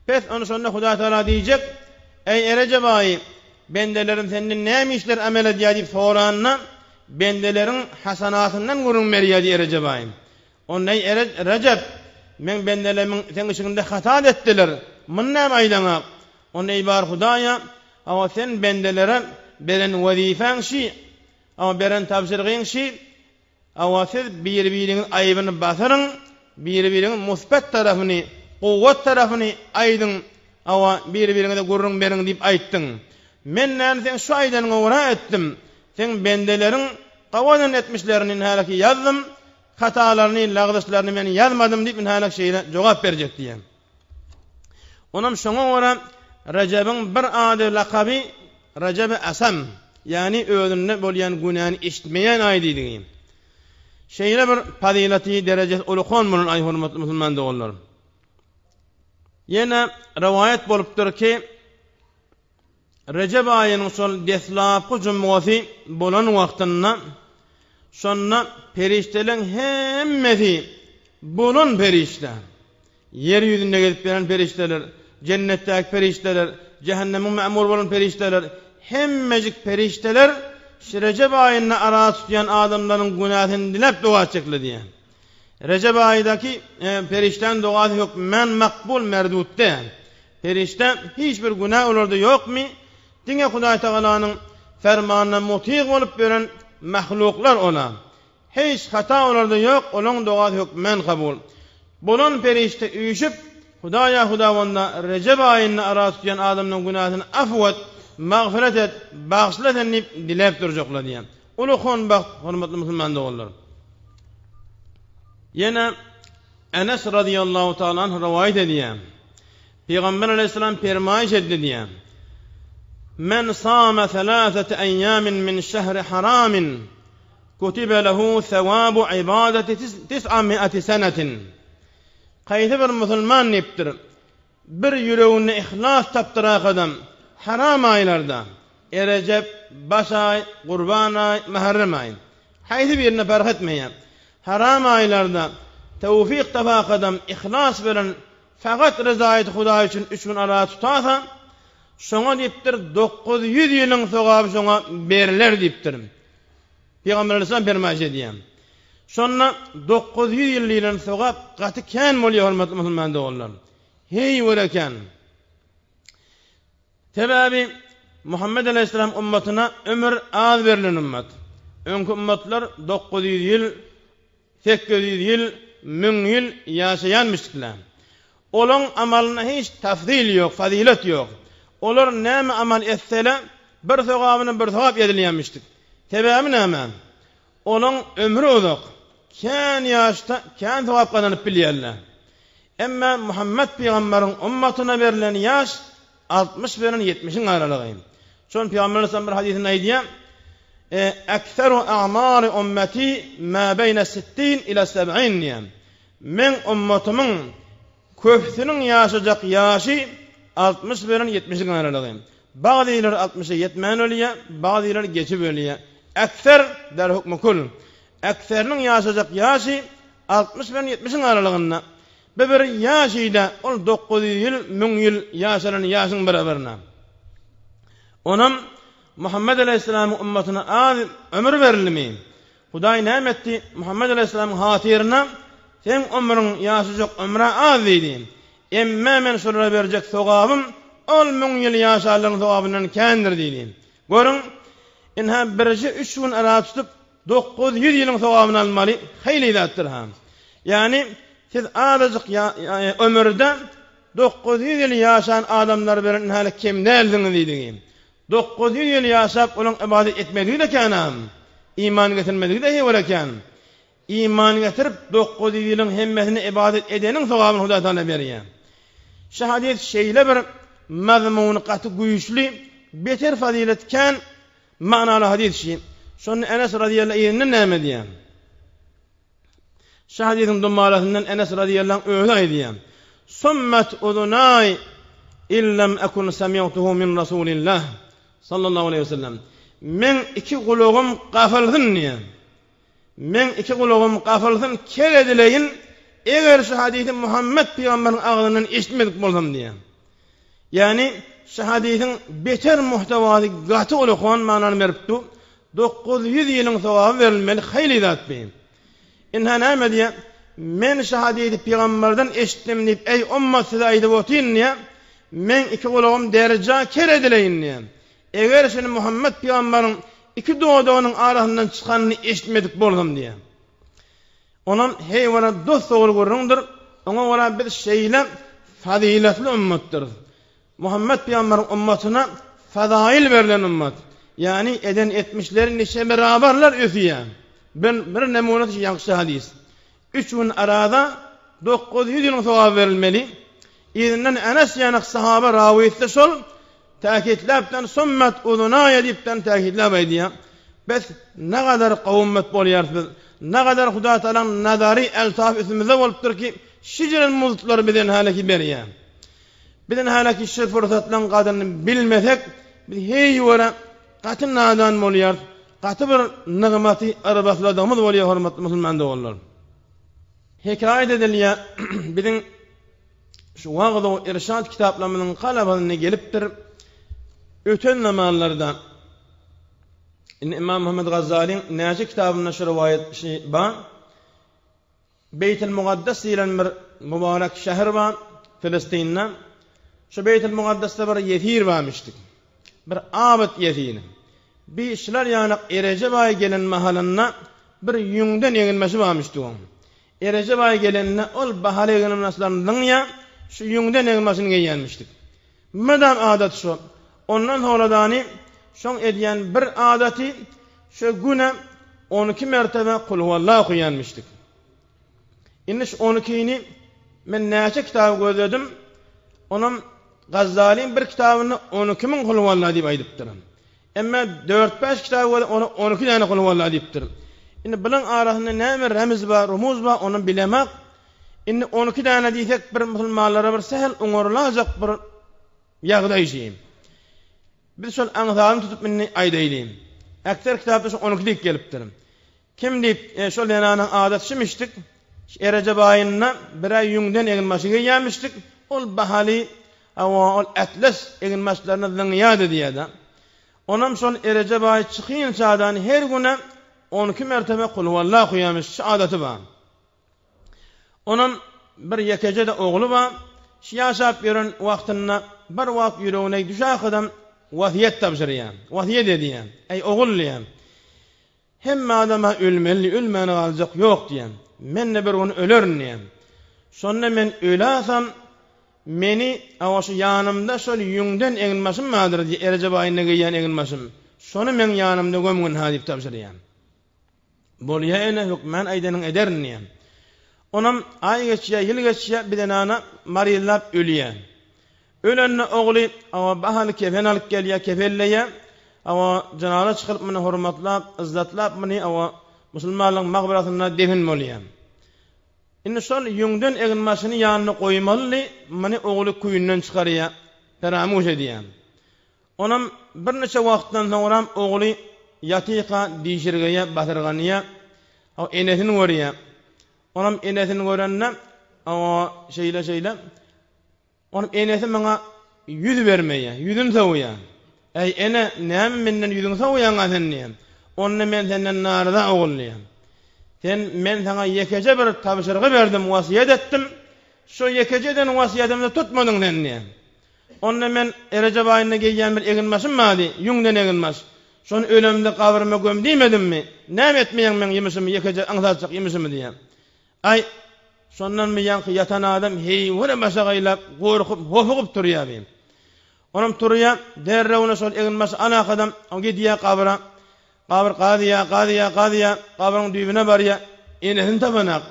Pes onu sonra Huday Teala diyecek. Ey Recep ayı bendelerin senin neymişler amel ediyor deyip soranına bendelerin hasanatından gurun veriyor diye Recep ayı. Onun ey Recep men bendelerimin senin içinde hata ettiler. Mınna aydana. Onun ey bar Hudaya ama sen bendelere beren vazifen şey ama beren tavsirgin şey ama siz birbirinin ayıbını basarın birbirinin musbet tarafını kuvvet tarafını aydın ama birbirine de gurrun berin deyip ayttın. men näme sen şu aydan gowra etdim. Sen bendelerin qawadan etmişlerinin halaki yazdım. Hatalarını, lagdışlarını men yazmadım diýip halak şeýle jogap berjek diýen. Onam şoňa gora Recep'in bir ady lakaby Recep Asam, yani özünde bolýan günäni işitmeýän ay diýdiň. Şeýle bir fazilati derejesi ulukhan bolan ay hormatly musulman doganlar. Ýene rivayet bolupdyr ki Recep aýynyň şol deslapky jumgasy bolan wagtynda şonna periştelerin hemmesi bolan perişte. Yer ýüzünde gelip beren perişteler, cennetdäki perişteler, cehennemin ma'mur bolan perişteler, hemmejik perişteler Recep aýyna ara tutýan adamlaryň günahyny dilep dua çekli diýen. Recep aýdaky perişten duasy ýok, men makbul merdutde. Perişte hiç bir günah olarda ýokmy? Diňe Hudaý Taalanyň fermanyna muti bolup beren mahluklar ola. Hiç hata olarda ýok, olaň duasy ýok, men kabul. Bolan perişte üýüşip Hudaýa Hudawanda Recep aýyna ara tutýan adamlaryň günahyny afwat, mağfiret et, bağışla denip dilep durjoklar diýen. Ulukhan baxt, hormatly musulman doganlar. Yine Enes radıyallahu ta'ala anh rivayet ediyor. Peygamber aleyhisselam fermayiş etti diyor. Men sâme 3 eyyamin min şehri haramin kutibe lehu sevabu ibadeti 900 senetin. Kaydı bir musulman niptir. Bir yüreğine ihlas taptırak adam haram aylarda Recep, baş ay, Kurban ay, Muharrem ay. Haydi birine fark etmeyen. Haram aylarda tevfik tapak adam ihlas veren fakat rızayet Hudaý üçin 3 gün ara tutasa şoňa diýipdir 900 ýylyň sogaby şoňa beriler diýipdir. Peygamber Aleyhisselam fermaýş edýär. Şonna 900 ýylyň sogap gaty kän bolýar hormatly musulman doganlar. Hey welakan. Tebabi Muhammed Aleyhisselam ummatyna ömür az berilen ummat. Öňkü ummatlar 900 ýyl 800 ýyl, 1000 ýyl ýaşaýanmyşdylar. Olaň amalyna hiç tafdil ýok, fazilet ýok. Olar näme amal etseler, bir sogabyny bir sogap edilýänmişdik. Tebabi näme? Olaň ömrü uzak. Kän ýaşda, kän sogap kazanyp bilýärler. Emma Muhammed peýgamberiň ummatyna berilen ýaş 60 bilen 70-iň aralygy. Şol Peygamber bir hadisinde aýdýar: "Ekseru a'mari ummeti ma beyne 60 ila 70 diýen. Men ummatynyň köpsiniň ýaşajak ýaşy 60 bilen 70-iň aralygy. Bagdylar 60-a ýetmän bolýar, bagdylar geçip bolýar. Ekser der hukmy kul. Ekseriniň ýaşajak ýaşy 60 bilen 70-iň aralygynda. Bir ýaşyda ol 900 ýyl, 1000 ýyl ýaşanan ýaşyň beraberine. Onam Muhammed Aleyhisselam ummatyna az ömür berilmi? Hudaý näme etdi? Muhammed Aleyhisselam hatyrına sen ömrüň ýaşajak ömre az diýdi. Emme men şolara berjek sogabym ol 1000 ýyl ýaşalyň sogabyndan kändir diýdi. Görüň, inha birji 3 gün ara tutup 900 ýylyň sogabyny almaly, heýli zatdyr ha. Yani siz azajyk ömürde 900 ýyl ýaşan adamlar bilen hali kimde eldiňiz diýdi. 900 ýyl ýaşap olaň ibadet etmedigi de kanam. İman getirmedigi de hewlekan. İman getirip 900 ýylyň hemmesini ibadet edeniň sogabyny Hudaý Taala berýär. Şahadet şeýle bir mazmuny gaty güýçli, beter faziletken manaly hadis şi. Şonu Enes radıyallahu anh'ın näme diýär? Şahadetin dumalasından Enes radıyallahu anh öyle diýär. Summat udunay illam akun sami'tuhu min Rasulillah sallallahu aleyhi ve sellem. Men iki kulağım gafaldyn diýär. Men iki kulağım gafaldyn keledileyin eger şu hadisi Muhammed peýgamberiň ağzyndan eşitmedik bolsam diýär. Yani şu hadisin beter muhtawasy gaty ulukhan manany beripdi. 900 ýylyň sogaby berilmeli heýli zat beýim. Inha näme diýär? Men şu hadisi peýgamberden eşitdim diýip ey ummat size aýdyp otyn diýär. Men iki kulağım derja keredileyin diýär. Eger şunu Muhammed peýgamberiň iki doğduğunun arasından çykanyny eşitmedik bolsam diýär. Onam hey wala dost oğul görüňdir. Oňa wala bir şeýle faziletli ummatdyr. Muhammed peýgamberiň ummatyna fadail verilen ümmet. Yani eden etmişlerin işe beraberler ötüye. Ben bir nemunat yankışı hadis. 3 gün arada 900 yılın sevabı verilmeli. İzinden Enes yanak sahaba raviyette sol takitlabdan summet udunaya dipten takitlab ediyor. Bes ne kadar kavummet bolýar, ne kadar Huda Taala'nın nazari eltaf üstümüze bolupdyr ki şicerin muzutlar bilen halaki berýär. Bilen halaki şu fırsatlan kadını bilmesek biz hey wara katın nadan bolýar. Katı bir nigmaty arabasladığımız bolýar hormatly musulman dogallar. Hikayet edilýär bizim şu wagda irşad kitaplarının kalabalyny gelipdir. Öten zamanlarda İmam Muhammed Gazali'nin Naci kitabında şu rivayet var. Beyt-i Muqaddas diýilen bir mübarek şäher var Filistin'de. Şu Beyt-i Muqaddas'ta bir yethir varmıştı. Bir abid yethini. Bir işler yani Erecebay gelen mahalına bir yüngden egilmesi varmıştı onun. Erecebay gelenine ol bahale egilmesinden ya şu yüngden egilmesini giyinmiştik. Madem adet şu. Ondan sonradani şon ediyen bir adeti şu güne 12 mertebe kul huvallahu okuyanmıştık. İnniş 12'ni men näçe kitap gözledim. Onun Gazali'nin bir kitabını 12.000 kul huvallahu diýip aýdypdyr. Emma 4-5 kitap onu 12 tane kul huvallahu diýipdir. Indi bilen arasynda näme remiz bar, rumuz bar onu bilemek. Indi 12 tane diýsek bir musulmanlara bir sehel uňurlajak bir ýagdaý şeýim. Biz şol aňsalyny tutup meni aýdaýlym. Aktar kitapda şu 12'lik gelipdir. Kim diýip şol ýanyň adat şimişdik. Erecep aýyna bir ay yüngden egilmesiňe ýamışdyk. Ol bahali ol atlas egilmeslerini zyňýady diýdi. Onam şol Erecep aýy çykýan çağdan her güne 12 mertebe kul huvallahu ýamış adati bar. Onam bir yekejede ogly bar. Şiýaşap beren wagtynda bir wagt ýüregine düşäk adam wasiyet tapşyrýan. Wasiyet edýän. Ey oğullýan. Hemme adama ölmeli, ölmeni galjak ýok diýen. Men de bir gün ölernim. Sonra men öläsem meni awaşy ýanymda şol yüngden egilmesim madyr diýip Erecep aýyna giýen egilmesim. Şonu men ýanymda gömgün hadip tapşyrýan. Bolýa ene ýok men aýdanyň edernim. Onam ay geçýär, ýyl geçýär bidenana marillap ölýär. Ölenne ogly awa bahal kefen alyp gelýär, kefelleýär. Awa janala çykyp meni hormatlap, izzatlap meni awa musulmanlyň magbyratyna defin bolýar. Indi şol yüngden egilmesini ýanyna goýmaly, meni ogly kuýundan çykarýar, peramuş edýär. Onam bir neçe wagtdan soňra ogly ýatyka diýşirgeýe batyrganyňa, awa enesini görýär. Onam enesini görende awa şeýle onun enesi bana yüz vermeye, yüzün savuya. Ey ene näme menden yüzün savuyan asenniýem. Onunla men senden narda oğulluyam. Men sana yekece bir tabşyrgy berdim, wasiyet ettim. Şu yekeceden wasiyetimde tutmadın senniyem. Onunla men Erecep aýyna giýen bir egilmesim madi, yüngden egilmez. Şonu ölemde kabrıma göm diýmedim mi? Näme etmeýän men ýemişimi yekece aňsatjak ýemişimi diýem. Ay sondan mı yankı yatan adam hey wara başagaylap gorkup hofup turýar beýim. Onam turýar derrewne şol egilmesi ana kadam o gidiýär kabra. Kabr qadyýa kabryň düýbüne barýar. Enesini tapanak.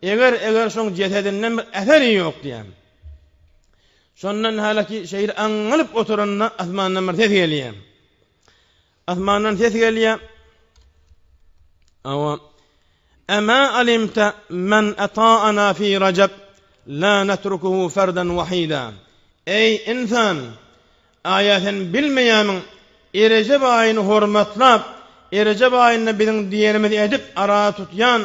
Eger şoň jesedinden bir äseri ýok diýär. Şondan halaki şeýir aňylyp oturanna asmandan bir ses gelýär. Asmandan ses gelýär. Awa أما علمت من أطاعنا في رجب لا نتركه فردا وحيدا. Ey insan, aýatyň bilmeýämiň Erecep aýyny hormatlap, Erecep aýyna biziň diýenimizi edip ara tutýan,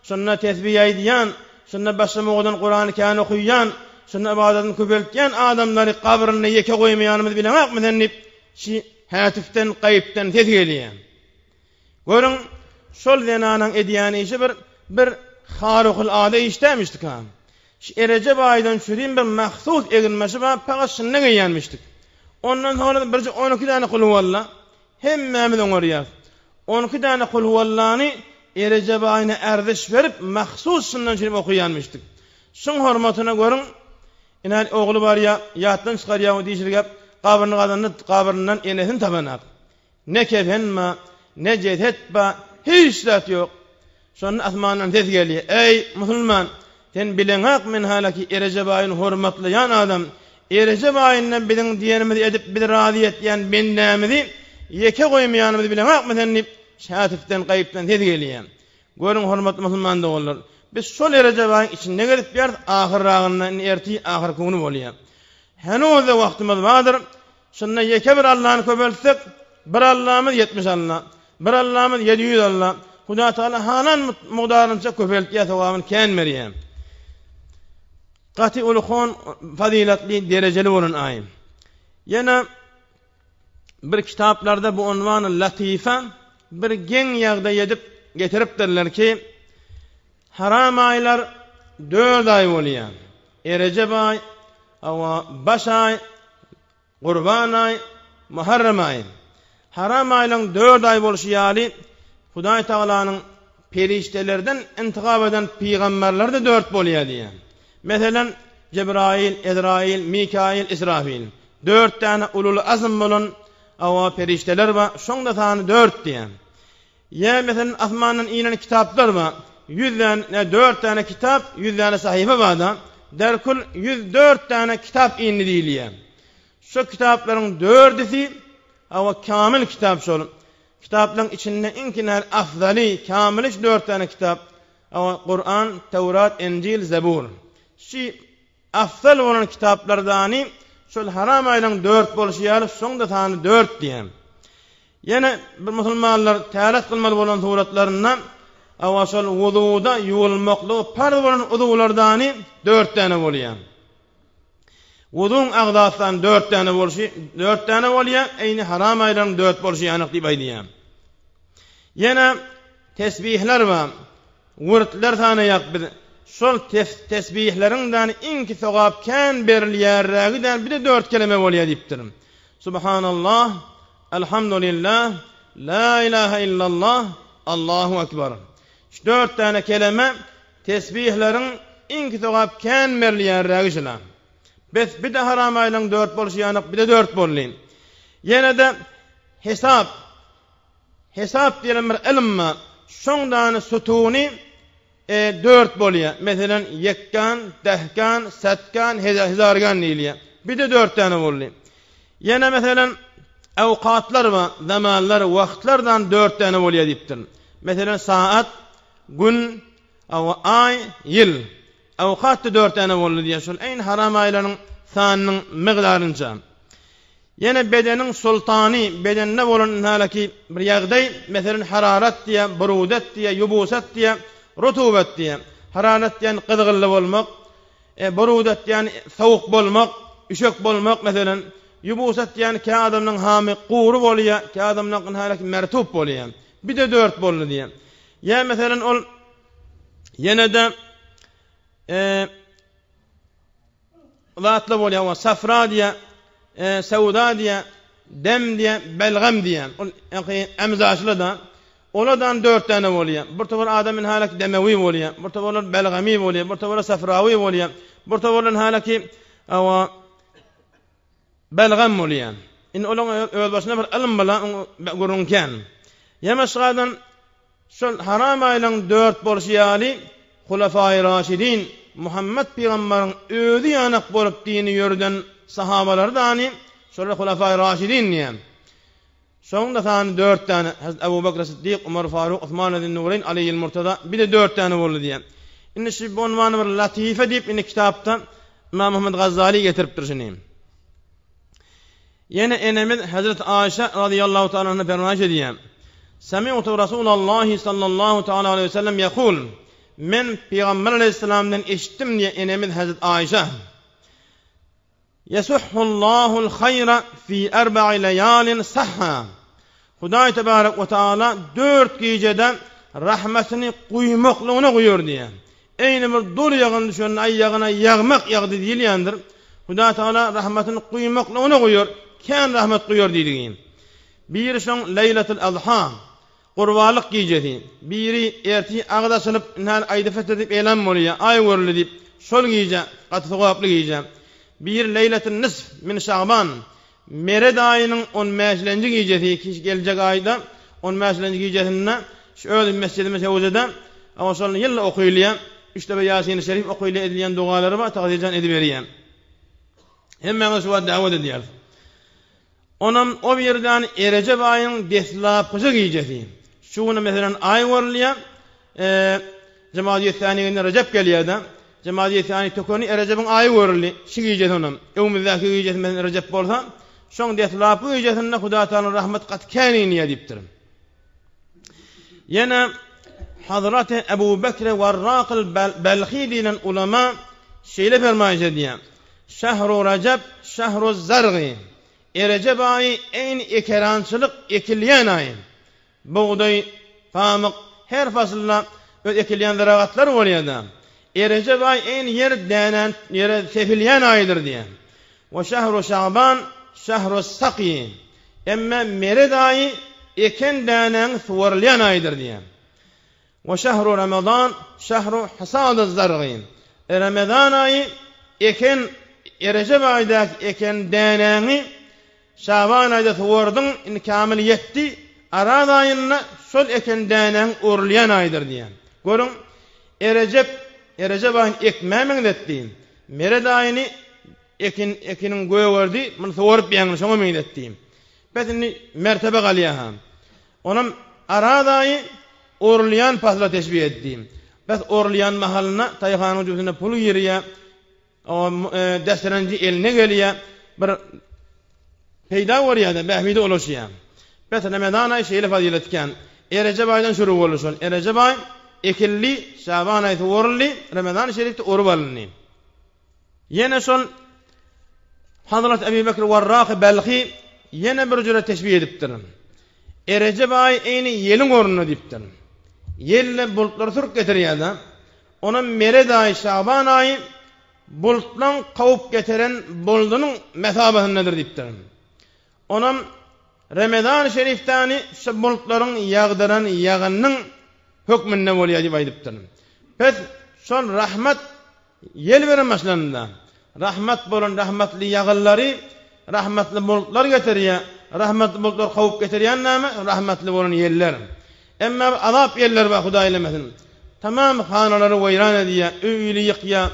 şonda tesbih aýdýan, şonda başlamagydan Qur'an-ı Kerim okuýan, şonda ibadatını köpeltýän adamlary kabryna ýeke goýmaýanymyzy bilemekmi denip, şi hatiften gaýpden ses gelýär. Görüň şol denanyň edýäni işi bir harykul ady işlemişdik ha. Şu Erecep aýydan şurin bir mahsus egilmesi bar, pagat şundan gelýänmişdik. Ondan sonra bir 12 tane kul huvallah hemmemiz oňarýar. 12 tane kul huwallahny Erecep aýyna erdiş berip mahsus şundan şurin okuýanmışdyk. Şoň hormatyna görüň, inal ogly bar ya, ýatdan çykarýar diýişirgep, qabrını qadanı qabrından enesin tabanak. Ne kefenma, ne cethetba, hiç zat yok. Sonra asmandan ses geliyor. Ey musulman, sen bileňek men halaki Erejebay'ın hormatlayan adam, Erejebay'ından bilen diýenimizi edip bir razy etýän bendämizi ýeke goýmaýanymyzy bileňek mi sen şatifden gaýypdan ses geliyor. Görüň hormatly musulman dogalar. Biz şol Erejebay'ın içinde gelip ýar ahyrragyndan erti ahir kunu bolýar. Henoze wagtymyz bardyr. Şunda ýeke bir Allah'ny köpeltsek, bir Allah'ymyz 70 Allah, bir Allah'ymyz 700 Allah. Huda Taala hanan muqdarynça köpeltýär sowabyn kän berýär. Qati ulukon fazilatli derejeli bolan aýym. Yana bir kitaplarda bu unwany latifa bir geň ýagda edip getiripdirler ki haram aýlar 4 ay bolýar. Erejeb ay, awa baş ay, Qurban ay, Muharram ay. Haram aýlaryň 4 ay bolşy ýaly Hudaý Taalanyň periştelerden intikab eden peýgamberler de 4 bolýar diýär. Meselen Cebrail, Ezrail, Mikail, İsrafil. 4 tane ulul azm bolan awa perişteler var. Şoňda sany 4 diýär. Ya meselen asmandan inen kitaplar var. 100 tane 4 tane kitap, 100 tane sahife var da. Derkul 104 tane kitap indi diýilýär. Şu kitaplaryň 4'üsi awa kamil kitap şol. Kitapların içinde inkiler afdali, kamiliş 4 tane kitap. Awa Kur'an, Tevrat, Encil, Zebur. Şi afdal olan kitaplardani şol haram aýlaryň 4 bolşy ýaly soňda sany 4 diýär. Ýene bir musulmanlar täret kılmaly bolan suratlaryndan awa şol wududa ýuwulmaklygy farz bolan wudulardani 4 tane bolýar. Wudun agdasdan 4 tane bolşy, 4 tane bolýar, eýni haram aýlaryň 4 bolşy anyk diýip aýdýar. Ýene tesbihler we wurtlar sany ýakby. Şol tesbihlerinden inki sowap kän berilýärräginden bir de 4 kelime bolýar diýipdir. Subhanallah, elhamdülillah, la ilahe illallah, Allahu ekber. Şu 4 tane kelime tesbihlerin inki sowap kän berilýärräginden. Biz bir de haram aýlaryň 4 bolşy anyk bir de 4 bolýar. Ýene de hesap diýilen bir ilm var. Şoňdan sütuni 4 bolýar. Meselen yekkan, dehkan, satkan, hezargan diýilýär. Bir de 4 tane bolýar. Ýene meselen awqatlar we zamanlar, wagtlardan 4 tane bolýar diýipdir. Meselen saat, gün, ay, ýyl. Awqat 4 tane bolýar diýär. Şol eýin haram aýlaryň sanynyň miqdarynça. Ýene bedenin sultani, bedende bolan halaki bir ýagdaý, meselen hararat diýe, burudat diýe, yubusat diýe, rutubat diýe. Hararat diýen gyzgylly bolmak, burudat diýen sowuk bolmak, üşek bolmak meselen. Yubusat diýen ki adamyň hamy gury bolýar, ki adamyň halaki mertup bolýar. Bir de 4 boldy diýen. Ya meselen ol ýene de zatly bolýar, safra diýe, sauda diye, dem diye, belgam diye. Emzaşlı da. Oladan 4 tane bolýar. Bir tawar adamın halaki demewi bolýar, bir tawar belgami bolýar, bir tawar safrawi bolýar, bir tawar halaki awa belgam bolýar. In olan öwel başyna bir ilm bilen görünken. Ýa-meşgadan şol haram aýlaryň 4 bolşy ýaly Hulafai Raşidin Muhammed peýgamberiň özi ýanyk bolup dini ýörden sahabalardani şol Hulafai Raşidin diýen. Şoňda sany 4 tane Hazrat Abu Bakr Siddiq, Umar Faruq, Osman Nurayn, Ali Murtada bir de 4 tane boldy diýen. Indi şu bu unwany bir latife diýip indi kitapdan İmam Muhammed Gazzali getiripdir şunu. Ýene enemiz Hazrat Aişa radıyallahu taala anha fermaş edýär. Sami'tu Rasulullah sallallahu taala aleyhi ve sellem yaqul: Men Peygamber aleyhisselamdan eşitdim diye enemiz Hazrat Aişa. Yasuhullahul hayra fi 4 layalin sahha. Hudaý tebarek we taala 4 gecede rahmetini quýmaklygyny goýur diýär. Eýni bir dur ýagan düşen aýagyna ýagmak ýagdy diýilýändir. Hudaý taala rahmetini quýmaklygyny goýur, kän rahmet goýur diýilýär. Biri şoň Leylatul Adha, Qurbanlyk gecesi. Biri erti agdaşylyp näl aýda fetedip elan bolýar, ay görüli diýip şol gece gaty sowaply gece. Bir Leylatul Nisf min Şaban. Mered ayının 15-nji gecesi gelecek ayda 15-nji gecesinde şöyle mescidimiz Hevza'da ama sonra yılla okuylaya işte ve Yasin-i Şerif okuylaya edilen duaları var takdircan ediveriyen. Hemen şu davet ediyor. Onun o bir yerden Recep ayının deslapıcı gecesi. Şunu mesela ay varlıya Cemaat-i Saniye'nin Recep geliyor da Cemaat-i Saniye tokoni Recep'in ayı varlı. Şu gecesi onun. Evimizdeki gecesi mesela Recep bolsa şoň deslapı gecesinde Huda Taala rahmet katkenini edipdir. Yana Hazrat Ebu Bekr Varraq el-Balhi dilen ulema şeýle fermaýş edýär. Şahru Recep, şahru zargı. Recep ayı en ekerançılık ekilyen ayı. Buğday, pamuk, her fasılda ekilyen ziraatlar bolýar. Recep ayı en yer denen, yere sefilyen ayıdır diye. Ve şahru Şaban, şahru saqi. Emma mered ayı eken denen suwarlyan ayıdır diye. Ve şahru Ramazan, şahru hasad zargı. Ramazan ayı eken Recep ayıdaki eken deneni Şaban ayda suwardın in kamil yetti. Arad ayında şol eken denen urlyan ayıdır diye. Görün Recep ayın ekmemen dettiğim. Mered ayını ekinin göğe verdi. Bunu suwarıp ýaňy şoňa meňdetdiğim. Betini mertebe galýa. Onun arad ayı urlyan pasla teşbih etdiğim. Bes urlyan mahalyna taýhanyň jüzüne pul ýerýär. O desterenci eline gelýär. Bir peýda bolýar da behmide oluşýar. Bes Ramazan ayı şeýle faziletken Recep aydan şuru bolýar. Recep ay ekilli Şaban ayı suwarly Ramazan şerifde urup alınýar. Yine şol Hazrat Ebu Bekr Varraq Balhi yine bir jüre teşbih edipdir. Recep ayı eýni ýeliň ornuny dipdir. Yelle bulutlar sürüp getirýär da. Onun mered ayı Şaban ayı bulutlan kawup getiren buldunyň mesabasyndadyr dipdir. Onun Ramazan şeriftäni şu bulutlaryň ýagdyran ýaganyň hökmünde bolýar diýip aýdypdyr. Pes şol rahmat yel bermeslerinde rahmat bolan rahmatly ýagallary rahmatly bulutlar getirýär. Rahmatly bulutlar kawup getirýän näme? Rahmatly bolan ýerler. Emma azap ýerler we Huda eylemesin. Tamam hanalary weýran edýär, öýli ýykýar,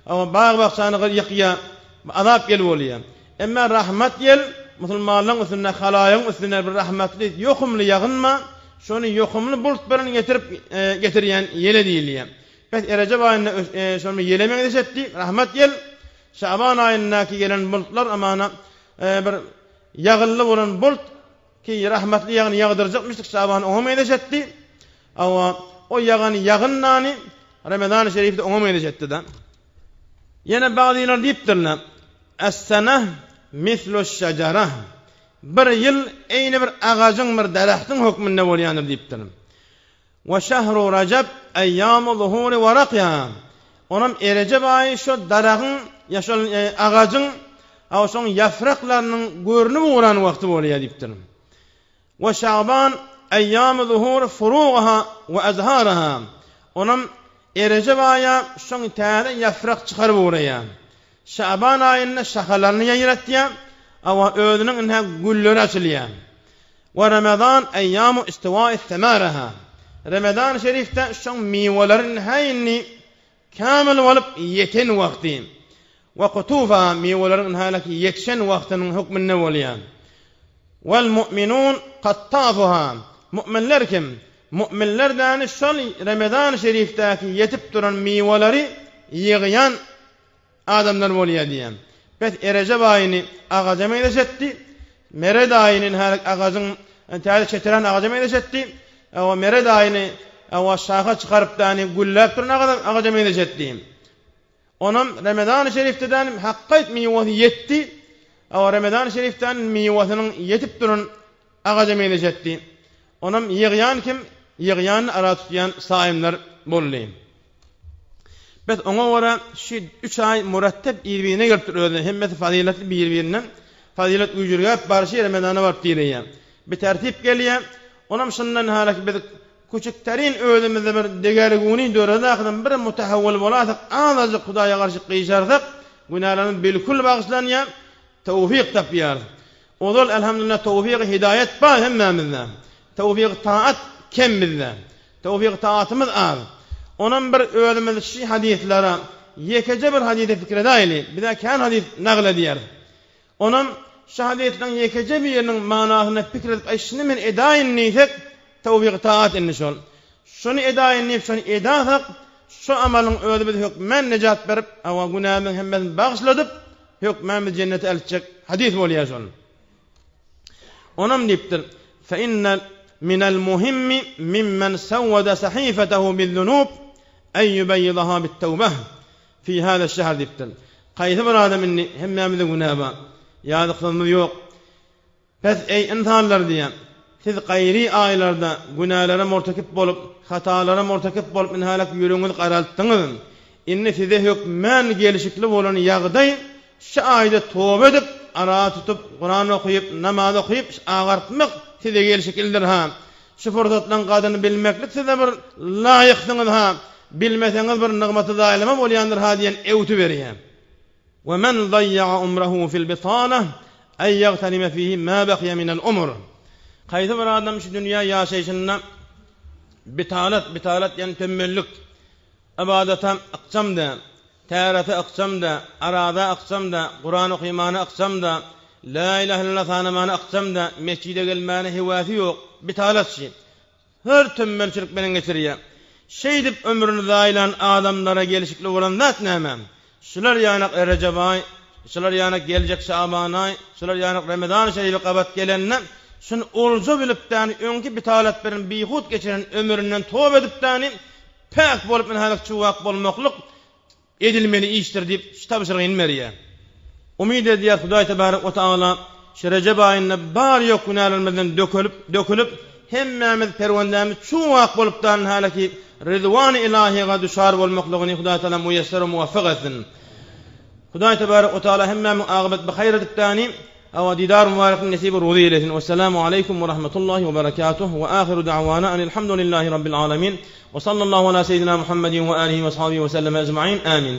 ama bağ bahçany ýykýar, azap ýel bolýar. Emma rahmat ýel musulmanlaryň üstüne halaýyň üstüne bir rahmatly ýokymly ýagynma, şonu ýokymly bulut bilen getirýän ýele diýilýär. Pes Recep aýyna şonu ýelemeň deşetdi, rahmat ýel Şaban aýyndaky gelen bulutlar amana bir ýagylly bolan bulut ki rahmatly ýagny ýagdyrjakmyşdyk Şaban oňa deşetdi. Awa o ýagany ýagynlany Ramazan şerifde oňa deşetdi da. Ýene bagdylar diýipdirler. Es-senah mislu şecerah. Bir ýyl eýni bir agaçyň bir daraxtyň hökmünde bolýandyr diýipdir. Ve şahru Recep eýyamu zuhuri waraqya. Onam Recep ayı şu daraxyň ýaşal agaçyň awşoň ýafraklarynyň görünüp uğran wagty bolýar diýipdir. Ve Şaban eýyamu zuhuri furuha we azharaha. Onam Recep ayı şoň täze ýafrak çykaryp uğraýar. Şaban ayında şahalaryny ýaýratýar, awa özüniň inha gülleri açylýar. Ve Ramazan eýyamu istiwa'i thamaraha. Ramazan şerifde şoň mewelerin haýyny kamil bolup ýeten wagty. Ve qutufa mewelerin halaky ýetşen wagtynyň hökmünde bolýar. Wal mu'minun qattafuha. Mu'minler kim? Mu'minlerden şol Ramazan şerifdäki ýetip duran meweleri ýygýan adamlar bolýar diýen. Bet Recep aýyny agaja meýleşetdi. Mered aýynyň her agasyň täze çetiren agaja meýleşetdi. Awa mered aýyny awa şaha çykaryp dany güllep duran agaja meýleşetdi. Onam Ramazan şerifden haqqat meýwesi ýetdi. Awa Ramazan şerifden meýwesiniň ýetip duran agaja meýleşetdi. Onam ýygýan kim? Ýygýan ara tutýan saýymlar boldy. Bet oňa göre şu 3 ay murattap ýerine gelip durýar. Hemmeti faziletli bir ýerinden fazilet üjürgäp barşy Ramazana baryp diýilýär. Bir tertip gelýär. Onam şundan halak bir küçükterin özümizde bir degerguni döredäkden bir mutahawwil bolasak, azazy Hudaýa garşy gyýşarsak, günahlarymyz bilkul bagyşlanýar, tawfik tapýar. Odol elhamdülillah tawfiq hidayet ba hemmemizde. Tawfiq taat kemmizde. Tawfiq taatımız az. Onun bir özümüz şu hadislere yekece bir hadise fikre dayli. Bir de kan hadis naql diyer. Onun şu hadisden yekece bir yerinin manasını fikredip eşini men edayin niysek tawfiq taat inşol. Şunu edayin niyip şunu edasak şu amalın özü bir hükmen necat berip ama günahın hemmen bağışladıp hükmen cennete elçek hadis bolýar şol. Onam diptir. Fe inne minel muhimmi mimmen sawwada sahifatahu bizzunub en yubayyidaha bit-tawbah fi hada ash-shahr diptir. Qaysi bir adamın hemmemizde günah var. Ýadyklymyz ýok. Pes ey insanlar diýen, siz gaýry aýlarda günahlara mortakip bolup, hatalara mortakip bolup minhalak ýürüňiz garaltdyňyz. Inni size hükmen gelişikli bolan ýagdaý şu aýda toba edip, ara tutup, Kur'an okuyup, namaz okuyup agartmak size gelişiklidir ha. Şu fursatdan gadyny bilmeklik size bir laýykdyňyz ha. Bilmeseňiz bir nygmaty daýlama bolýandyr ha diýen ewti berýär. ومن ضيع عمره في البطانة أن يغتنم فيه ما بقي من الأمر. Qaysi bir adam şu dünya ýaşaýşynda bitalat yani temmellük ibadata aqsamda, tärata aqsamda, arada aqsamda, Kur'an okymany aqsamda, la ilahe illallah tanamany aqsamda, mescide gelmäni hewasy ýok, bitalat şi. Her temmellçilik bilen geçirýär. Şey dip ömrüni zaýlan adamlara gelişikli bolan zat näme? Şular ýanak Recebay, şular ýanak geljek Şabanay, şular ýanak Ramazan şeýle gabat gelenne, şunu olja bilip täni öňki bitalat bilen bihut geçiren ömründen toba edip täni pak bolup men halak çuwak bolmaklyk edilmeli işdir diýip ştabşyryk inmerýär. Umid edýär Hudaý tebarek we taala şu Recep aýynda bar ýok günahlarymyzdan dökülüp hemmemiz perwandämiz çuwak bolup täni halaki Ridwan-ı ilahiye düşar bolmaklygyny Hudaý taala muýesser we muwaffaq etsin. Hudaý tebarek we taala hemmemiz agybet bi hayr edip täni أو ديدار مبارك نسيب الرذيلة. والسلام عليكم ورحمة الله وبركاته. وآخر دعوانا أن الحمد لله رب العالمين وصلى الله على سيدنا محمد وآله وصحبه وسلم أجمعين آمين.